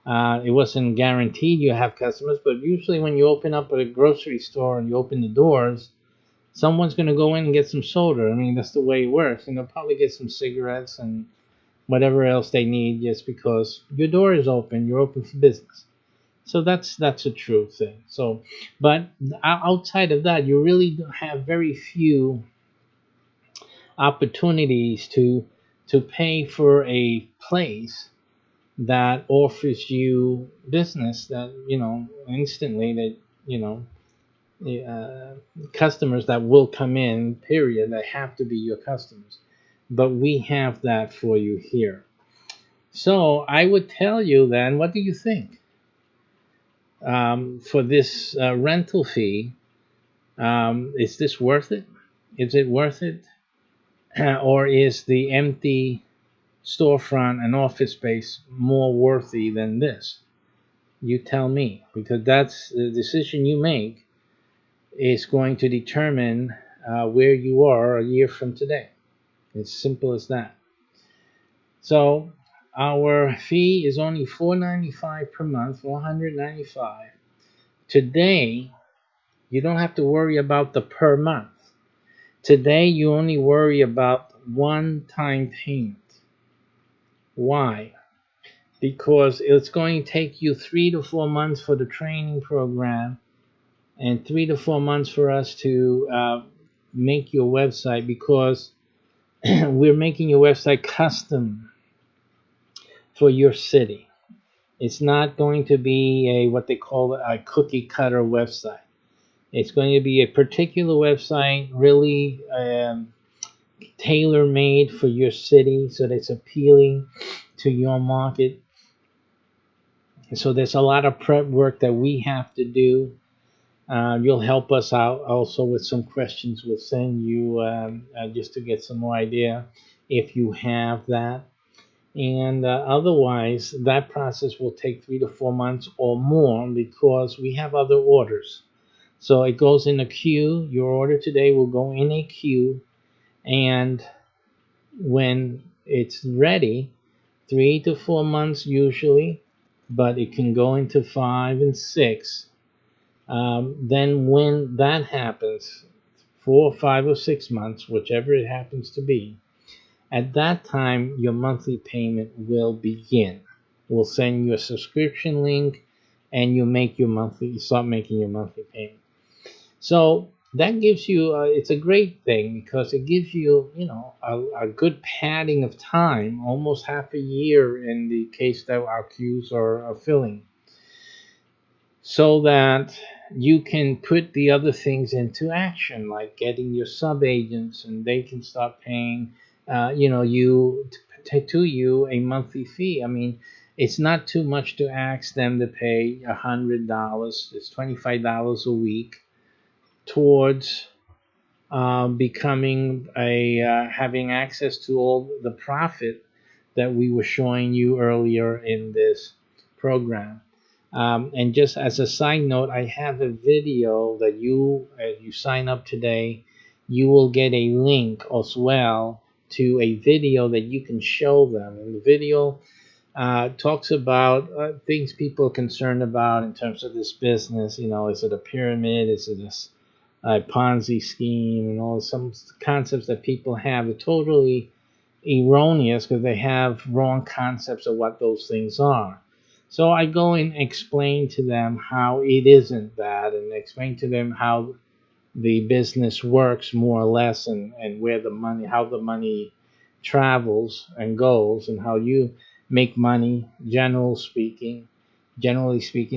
It wasn't guaranteed you have customers, but usually when you open up a grocery store and you open the doors, someone's going to go in and get some soda. I mean, that's the way it works. And they'll probably get some cigarettes and whatever else they need just because your door is open, you're open for business. So that's a true thing. So, but outside of that, you really have very few opportunities to pay for a place that offers you business that instantly that you know uh, customers that will come in, period, they have to be your customers, but we have that for you here. So I would tell you then, what do you think for this rental fee? Is this worth it? Is it worth it? Or is the empty storefront and office space more worthy than this? You tell me, because that's the decision you make is going to determine where you are a year from today. It's simple as that. So our fee is only $495 per month, $495. Today, you don't have to worry about the per month. Today, you only worry about one-time payment. Why? Because it's going to take you 3 to 4 months for the training program and 3 to 4 months for us to make your website, because we're making your website custom for your city. It's not going to be a what they call a cookie cutter website. It's going to be a particular website, really tailor made for your city, so that it's appealing to your market. So there's a lot of prep work that we have to do. You'll help us out also with some questions. We'll send you just to get some more idea if you have that. And otherwise, that process will take 3 to 4 months or more because we have other orders. So it goes in a queue. Your order today will go in a queue. And when it's ready, 3 to 4 months usually, but it can go into 5 and 6. Then when that happens, 4, 5, or 6 months, whichever it happens to be, at that time your monthly payment will begin. We'll send you a subscription link, and you start making your monthly payment. So that gives you, it's a great thing because it gives you, a good padding of time, almost half a year in the case that our queues are filling, so that you can put the other things into action, like getting your sub agents, and they can start paying, you to you a monthly fee. I mean, it's not too much to ask them to pay $100. It's $25 a week towards becoming having access to all the profit that we were showing you earlier in this program. And just as a side note, I have a video that as you sign up today, you will get a link as well to a video that you can show them. And the video talks about things people are concerned about in terms of this business. Is it a pyramid? Is it a Ponzi scheme? And all some concepts that people have are totally erroneous because they have wrong concepts of what those things are. So I go and explain to them how it isn't that, and explain to them how the business works more or less, and how the money travels and goes, and how you make money, generally speaking,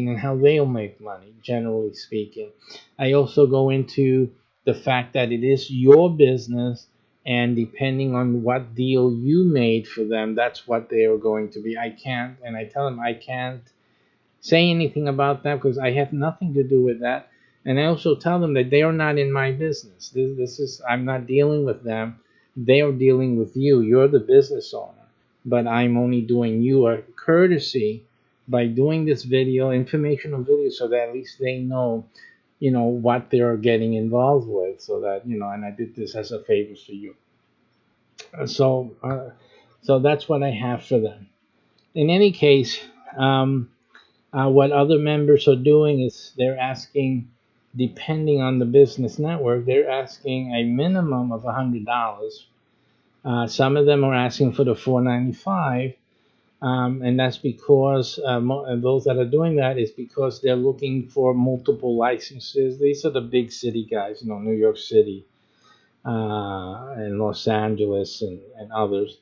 and how they'll make money, generally speaking. I also go into the fact that it is your business, and depending on what deal you made for them, that's what they are going to be. I can't, and I tell them I can't say anything about that because I have nothing to do with that. And I also tell them that they are not in my business. This is, I'm not dealing with them. They are dealing with you. You're the business owner. But I'm only doing you a courtesy by doing this video, informational video, so that at least they know, what they're getting involved with, so that, and I did this as a favor for you. So, so that's what I have for them. In any case, what other members are doing is they're asking, depending on the business network, they're asking a minimum of $100. Some of them are asking for the $495, and that's because those that are doing that is because they're looking for multiple licenses. These are the big city guys, New York City, and Los Angeles, and others.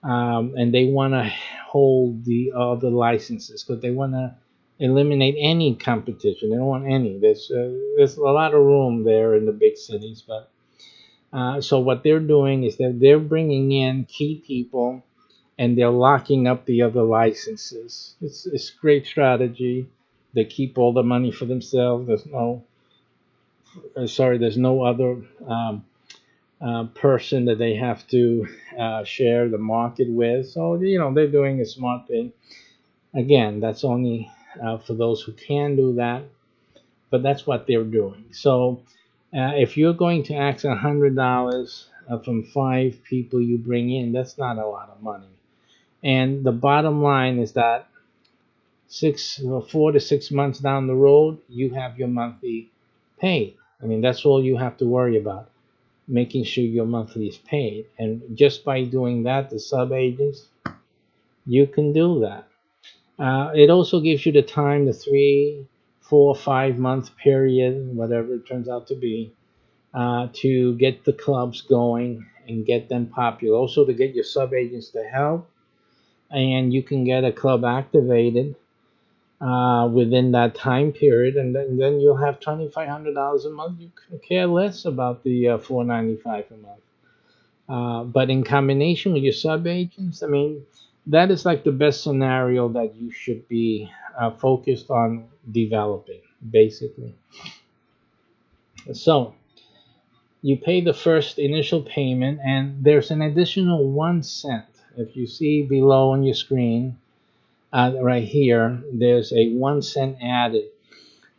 And they want to hold the other licenses because they want to eliminate any competition. They don't want any. There's a lot of room there in the big cities, but so what they're doing is that they're bringing in key people and they're locking up the other licenses. It's great strategy. They keep all the money for themselves. There's no other person that they have to share the market with. So they're doing a smart thing. Again, that's only for those who can do that, but that's what they're doing. So if you're going to ask $100 from 5 people you bring in, that's not a lot of money. And the bottom line is that 4 to 6 months down the road, you have your monthly pay. I mean, that's all you have to worry about, making sure your monthly is paid. And just by doing that, the sub agents, you can do that. It also gives you the time, the 3, 4, 5 month period, whatever it turns out to be, to get the clubs going and get them popular. Also to get your sub agents to help, and you can get a club activated within that time period, and then you'll have $2,500 a month. You can care less about the $495 a month. But in combination with your sub agents, I mean, that is like the best scenario that you should be focused on developing, basically. So you pay the first initial payment, and there's an additional 1 cent. If you see below on your screen, right here, there's a 1 cent added.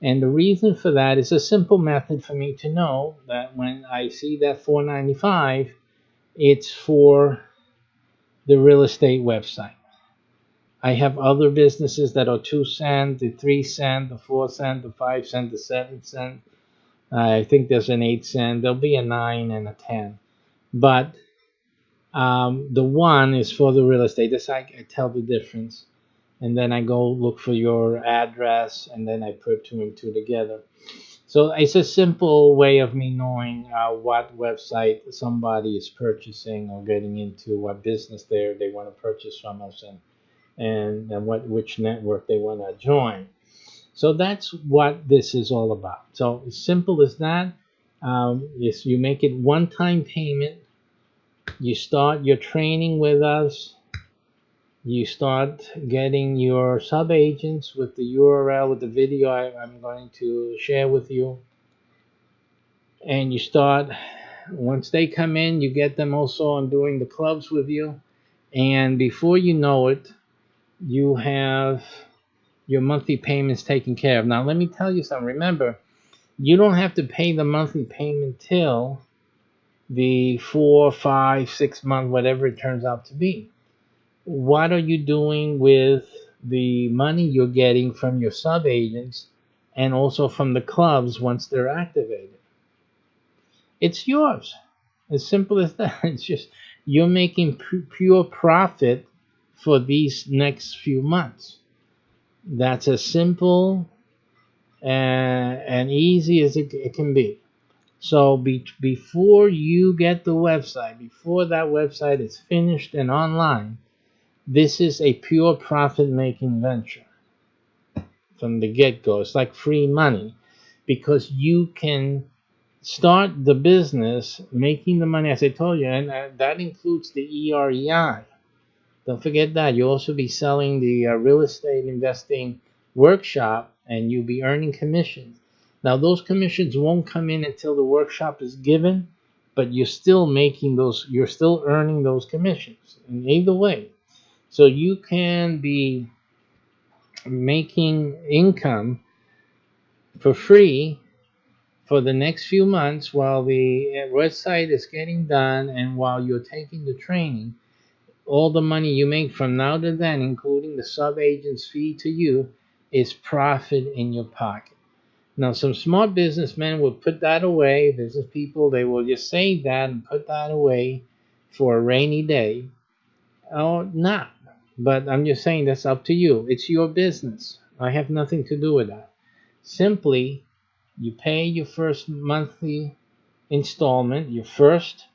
And the reason for that is a simple method for me to know that when I see that $495, it's for the real estate website. I have other businesses that are 2 cents, the 3 cents, the 4 cents, the 5 cents, the 7 cents. I think there's an 8 cent. There'll be a 9 and a 10. But the 1 is for the real estate. That's how I tell the difference. And then I go look for your address, and then I put 2 and 2 together. So it's a simple way of me knowing what website somebody is purchasing or getting into, what business they want to purchase from us, and which network they want to join. So that's what this is all about. So as simple as that. Yes, you make it one-time payment. You start your training with us. You start getting your sub agents with the URL, with the video I'm going to share with you. And you start, once they come in, you get them also on doing the clubs with you. And before you know it, you have your monthly payments taken care of. Now, let me tell you something. Remember, you don't have to pay the monthly payment till the 4, 5, 6 month, whatever it turns out to be. What are you doing with the money you're getting from your sub agents and also from the clubs once they're activated? It's yours. As simple as that. It's just you're making pure profit for these next few months. That's as simple and easy as it can be. So before you get the website, before that website is finished and online, this is a pure profit-making venture from the get-go. It's like free money because you can start the business making the money, as I told you, and that includes the EREI. Don't forget that. You'll also be selling the real estate investing workshop, and you'll be earning commissions. Now, those commissions won't come in until the workshop is given, but you're still making those, you're still earning those commissions in either way. So you can be making income for free for the next few months while the website is getting done and while you're taking the training. All the money you make from now to then, including the sub agent's fee to you, is profit in your pocket. Now, some smart businessmen will put that away. Business people, they will just save that and put that away for a rainy day or not. But I'm just saying that's up to you. It's your business. I have nothing to do with that. Simply, you pay your first monthly installment, your first,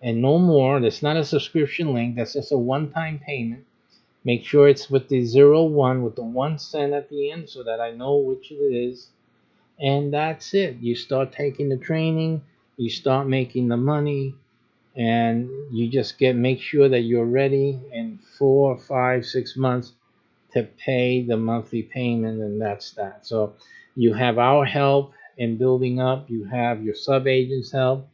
and no more. That's not a subscription link. That's just a one-time payment. Make sure it's with the 01 with the 1 cent at the end so that I know which it is. And that's it. You start taking the training, you start making the money, and you just make sure that you're ready in 4, 5, 6 months to pay the monthly payment, and that's that. So you have our help in building up, you have your sub agents help.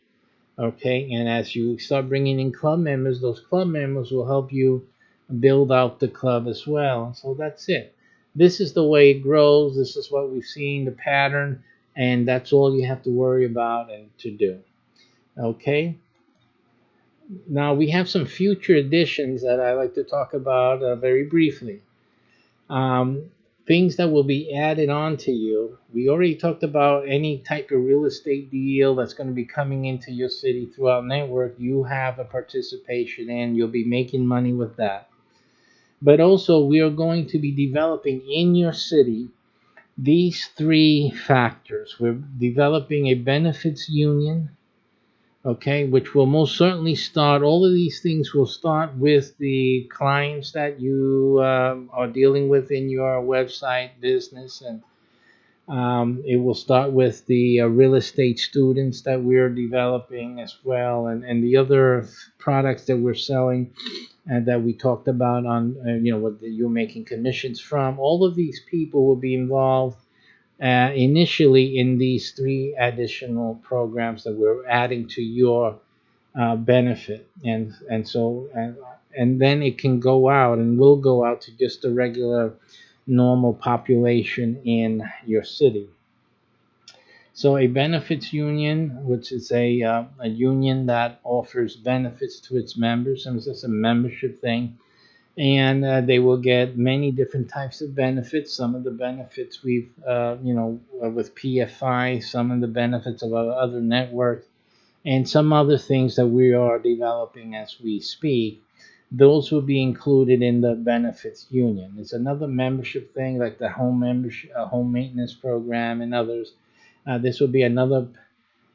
Okay, and as you start bringing in club members, those club members will help you build out the club as well. So that's it. This is the way it grows. This is what we've seen, the pattern, and that's all you have to worry about and to do. Okay, now we have some future additions that I like to talk about very briefly. Um, Things that will be added on to you. We already talked about any type of real estate deal that's going to be coming into your city through our network. You have a participation in, you'll be making money with that. But also, we are going to be developing in your city these three factors. We're developing a benefits union, okay, which will most certainly start, all of these things will start with the clients that you are dealing with in your website business, and it will start with the real estate students that we're developing as well, and the other products that we're selling and that we talked about on, what you're making commissions from. All of these people will be involved initially in these three additional programs that we're adding to your benefit, and then it can go out and will go out to just the regular normal population in your city. So a benefits union, which is a union that offers benefits to its members, and it's just a membership thing, and they will get many different types of benefits. Some of the benefits we've, with PFI, some of the benefits of our other networks, and some other things that we are developing as we speak. Those will be included in the benefits union. It's another membership thing like the home membership, home maintenance program, and others. This will be another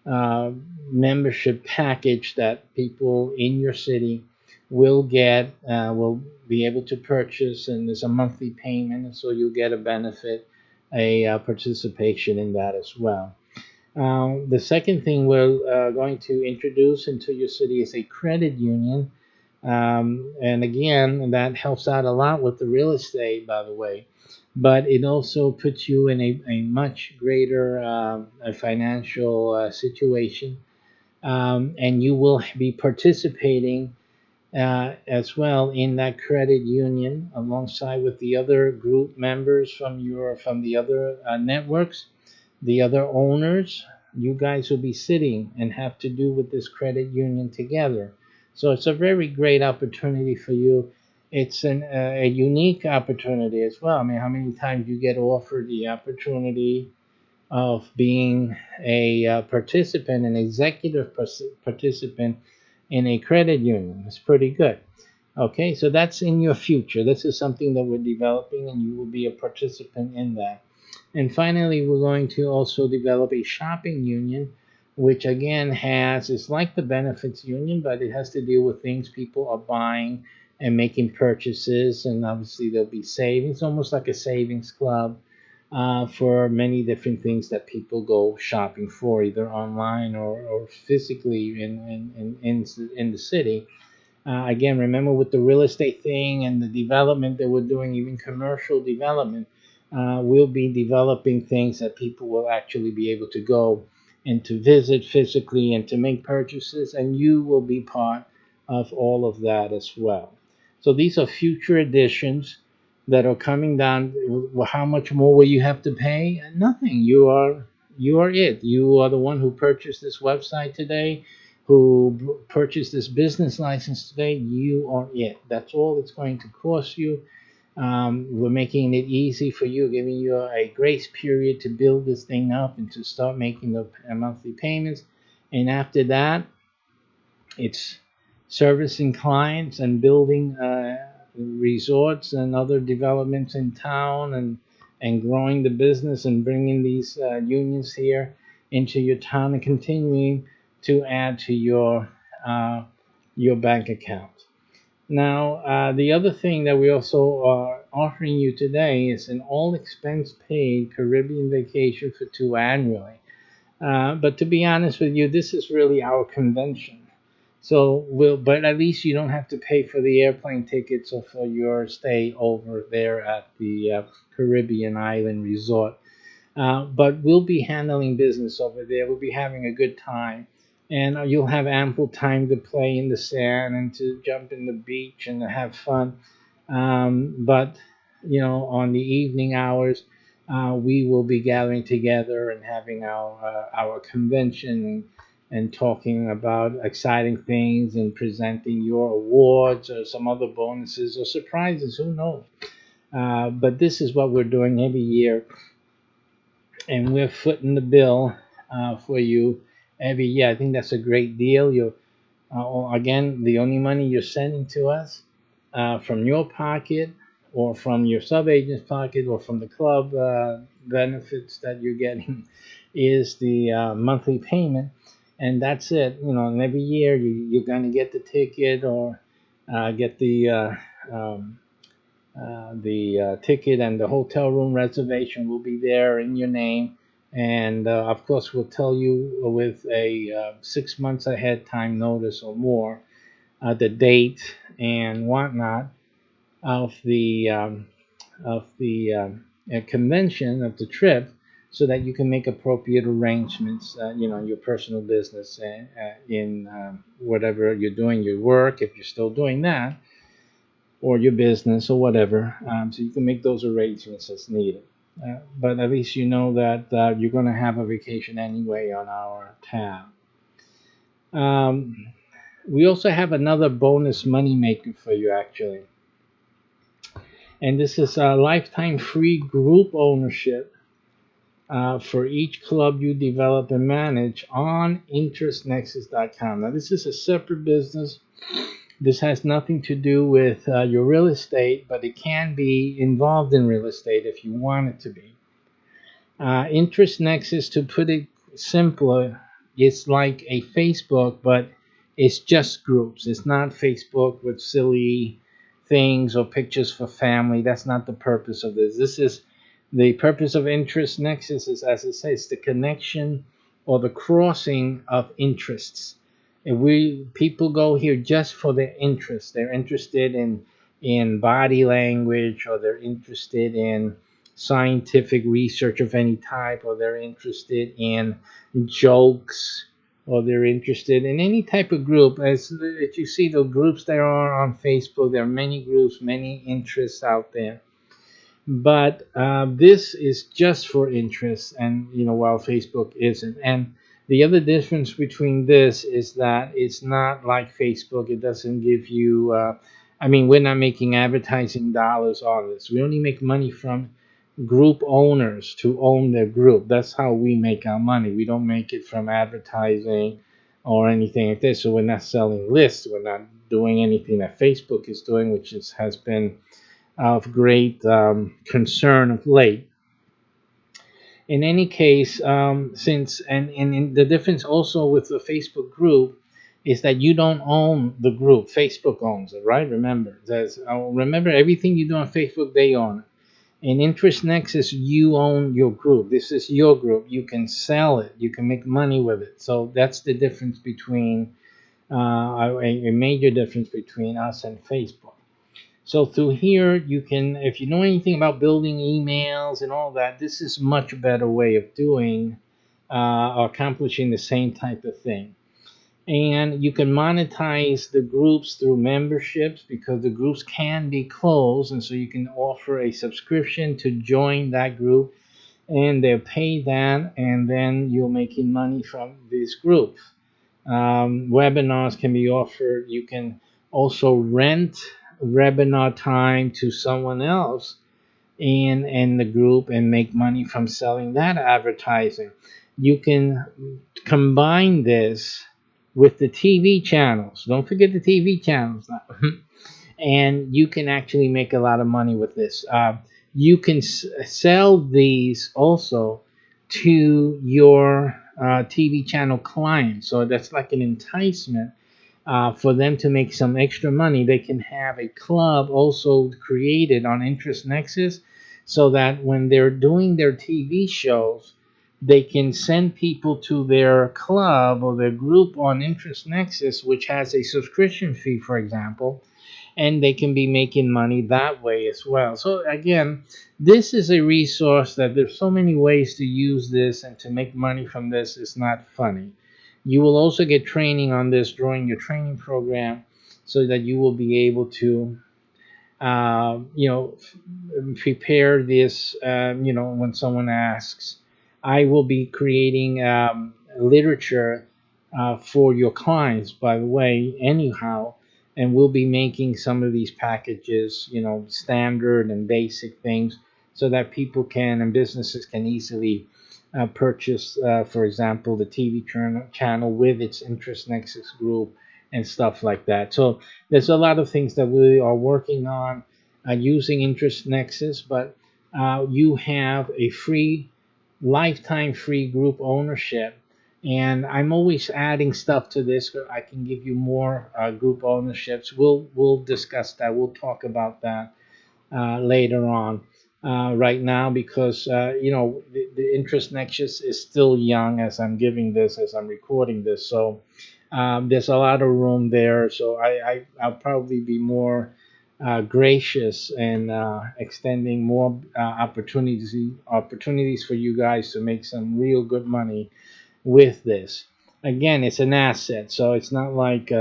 uh, membership package that people in your city will get, will be able to purchase, and there's a monthly payment, so you'll get a benefit, a participation in that as well. The second thing we're going to introduce into your city is a credit union. And again, that helps out a lot with the real estate, by the way. But it also puts you in a much greater financial situation. And you will be participating as well in that credit union alongside with the other group members from the other networks, the other owners. You guys will be sitting and have to do with this credit union together. So it's a very great opportunity for you. It's a unique opportunity as well. I mean, how many times you get offered the opportunity of being a participant, an executive participant in a credit union? It's pretty good. Okay, so that's in your future. This is something that we're developing, and you will be a participant in that. And finally, we're going to also develop a shopping union, which again it's like the benefits union, but it has to deal with things people are buying and making purchases, and obviously there'll be savings, almost like a savings club. for many different things that people go shopping for, either online or physically in the city. Again, remember with the real estate thing and the development that we're doing, even commercial development, we'll be developing things that people will actually be able to go and to visit physically and to make purchases, and you will be part of all of that as well. So these are future additions that are coming down. Well, how much more will you have to pay? Nothing. You are it. You are the one who purchased this website today, who purchased this business license today. You are it. That's all it's going to cost you. We're making it easy for you, giving you a grace period to build this thing up and to start making the monthly payments. And after that, it's servicing clients and building resorts and other developments in town, and growing the business and bringing these unions here into your town and continuing to add to your bank account. Now, the other thing that we also are offering you today is an all expense paid Caribbean vacation for two annually. But to be honest with you, this is really our convention. So but at least you don't have to pay for the airplane tickets or for your stay over there at the Caribbean island resort. But we'll be handling business over there. We'll be having a good time. And you'll have ample time to play in the sand and to jump in the beach and to have fun. But, on the evening hours, we will be gathering together and having our convention, and talking about exciting things and presenting your awards or some other bonuses or surprises. Who knows? But this is what we're doing every year, and we're footing the bill for you every year. I think that's a great deal. Again, the only money you're sending to us from your pocket or from your sub-agent's pocket or from the club benefits that you're getting is the monthly payment, and that's it. And every year you're going to get the ticket or get the ticket, and the hotel room reservation will be there in your name. And of course, we'll tell you with a 6 months ahead time notice or more the date and whatnot of the convention of the trip, so that you can make appropriate arrangements, your personal business in whatever you're doing, your work, if you're still doing that, or your business or whatever, so you can make those arrangements as needed. But at least you know that you're going to have a vacation anyway on our tab. We also have another bonus money maker for you, actually. And this is a lifetime free group ownership for each club you develop and manage on interestnexus.com. Now, this is a separate business. This has nothing to do with your real estate, but it can be involved in real estate if you want it to be. Interest Nexus, to put it simpler, it's like a Facebook, but it's just groups. It's not Facebook with silly things or pictures for family. That's not the purpose of this. This is the purpose of Interest Nexus, is, as it says, the connection or the crossing of interests. If people go here just for their interests. They're interested in body language, or they're interested in scientific research of any type, or they're interested in jokes, or they're interested in any type of group. As you see, the groups there are on Facebook, there are many groups, many interests out there. But this is just for interests, and while Facebook isn't. And the other difference between this is that it's not like Facebook. It doesn't give you. We're not making advertising dollars on this. We only make money from group owners to own their group. That's how we make our money. We don't make it from advertising or anything like this. So we're not selling lists. We're not doing anything that Facebook is doing, which has been of great concern of late. In any case, and the difference also with the Facebook group is that you don't own the group. Facebook owns it, right? Remember, remember everything you do on Facebook, they own it. In Interest Nexus, you own your group. This is your group. You can sell it. You can make money with it. So that's the difference between a major difference between us and Facebook. So through here, you can, if you know anything about building emails and all that, this is much better way of doing or accomplishing the same type of thing. And you can monetize the groups through memberships because the groups can be closed, and so you can offer a subscription to join that group, and they'll pay that, and then you're making money from these groups. Webinars can be offered. You can also rent webinar time to someone else in the group and make money from selling that advertising. You can combine this with the TV channels. Don't forget the TV channels. And you can actually make a lot of money with this. You can sell these also to your TV channel clients. So that's like an enticement for them to make some extra money. They can have a club also created on Interest Nexus so that when they're doing their TV shows, they can send people to their club or their group on Interest Nexus, which has a subscription fee, for example, and they can be making money that way as well. So again, this is a resource that there's so many ways to use this, and to make money from this is not funny. You will also get training on this during your training program so that you will be able to prepare this. When someone asks, I will be creating literature for your clients, by the way, anyhow, and we'll be making some of these packages, standard and basic things, so that people can and businesses can easily purchase, for example, the TV channel with its Interest Nexus group and stuff like that. So there's a lot of things that we are working on using Interest Nexus, but you have a lifetime free group ownership. And I'm always adding stuff to this. I can give you more group ownerships. We'll discuss that. We'll talk about that later on. Right now, because the Interest Nexus is still young as I'm giving this, as I'm recording this. So there's a lot of room there. So I'll probably be more gracious and extending more opportunities for you guys to make some real good money with this. Again, it's an asset, so it's not like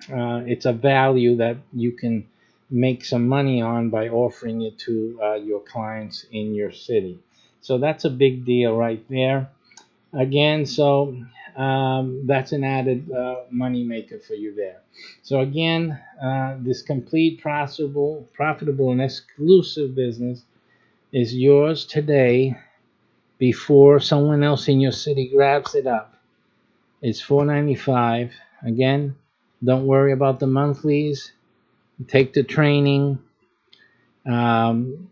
it's a value that you can make some money on by offering it to your clients in your city. So that's a big deal right there. Again, so that's an added money maker for you there. So again, this complete profitable and exclusive business is yours today before someone else in your city grabs it up. It's $4.95. Again, don't worry about the monthlies. Take the training. Um,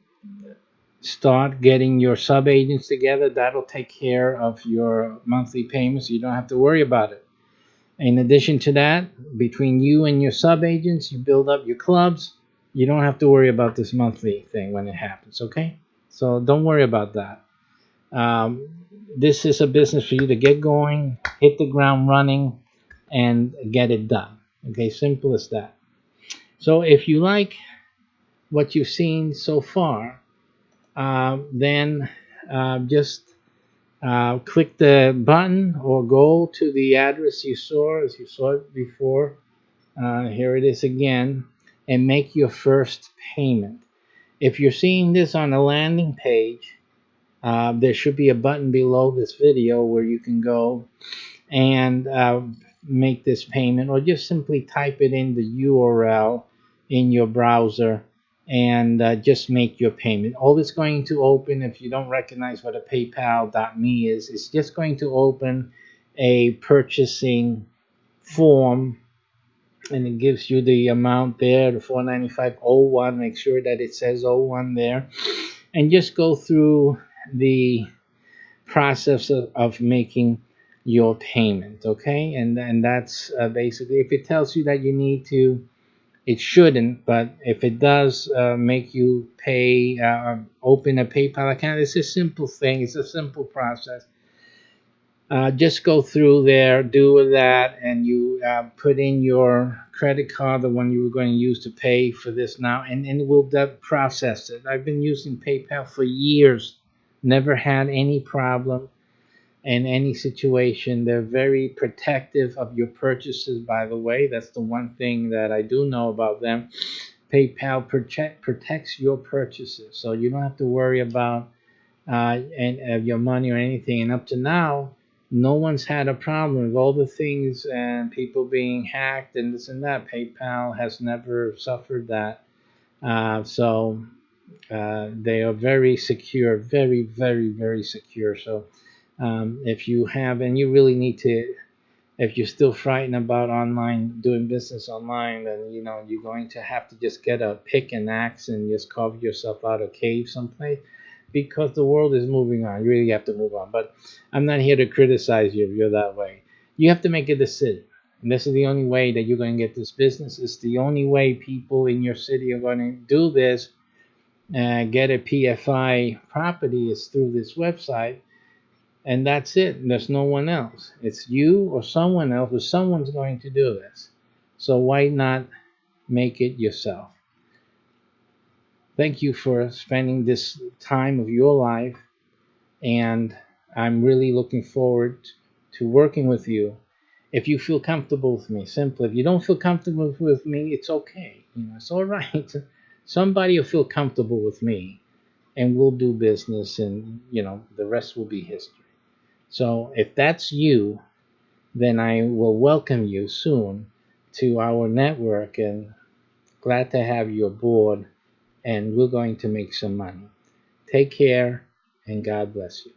Start getting your sub agents together. That'll take care of your monthly payments. You don't have to worry about it. In addition to that, between you and your sub agents, you build up your clubs. You don't have to worry about this monthly thing when it happens. Okay? So don't worry about that. Um, this is a business for you to get going, hit the ground running, and get it done. Okay, simple as that. So if you like what you've seen so far, then just click the button or go to the address you saw, as you saw it before. Here it is again, and make your first payment. If you're seeing this on a landing page, there should be a button below this video where you can go and make this payment, or just simply type it in the URL in your browser and just make your payment. All it's going to open, if you don't recognize what a PayPal.me is, it's just going to open a purchasing form, and it gives you the amount there, the $495.01. Make sure that it says 01 there, and just go through the process of making your payment. Okay, and that's basically, if it tells you that you need to It shouldn't, but if it does make you pay, open a PayPal account, it's a simple thing. It's a simple process. Just go through there, do that, and you put in your credit card, the one you were going to use to pay for this now, and it will process it. I've been using PayPal for years, never had any problem in any situation. They're very protective of your purchases, by the way. That's the one thing that I do know about them. PayPal protects your purchases, so you don't have to worry about your money or anything. And up to now, no one's had a problem with all the things and people being hacked and this and that. PayPal has never suffered that. So they are very secure, very, very, very secure. So if you have, and you really need to, if you're still frightened about online doing business online, then you're going to have to just get a pick and axe and just carve yourself out a cave someplace, because the world is moving on. You really have to move on. But I'm not here to criticize you if you're that way. You have to make a decision. And this is the only way that you're going to get this business. It's the only way people in your city are going to do this and get a PFI property is through this website. And that's it. There's no one else. It's you or someone else, or someone's going to do this. So why not make it yourself? Thank you for spending this time of your life, and I'm really looking forward to working with you. If you feel comfortable with me, simply. If you don't feel comfortable with me, it's okay. It's all right. Somebody will feel comfortable with me, and we'll do business, and the rest will be history. So if that's you, then I will welcome you soon to our network, and glad to have you aboard, and we're going to make some money. Take care, and God bless you.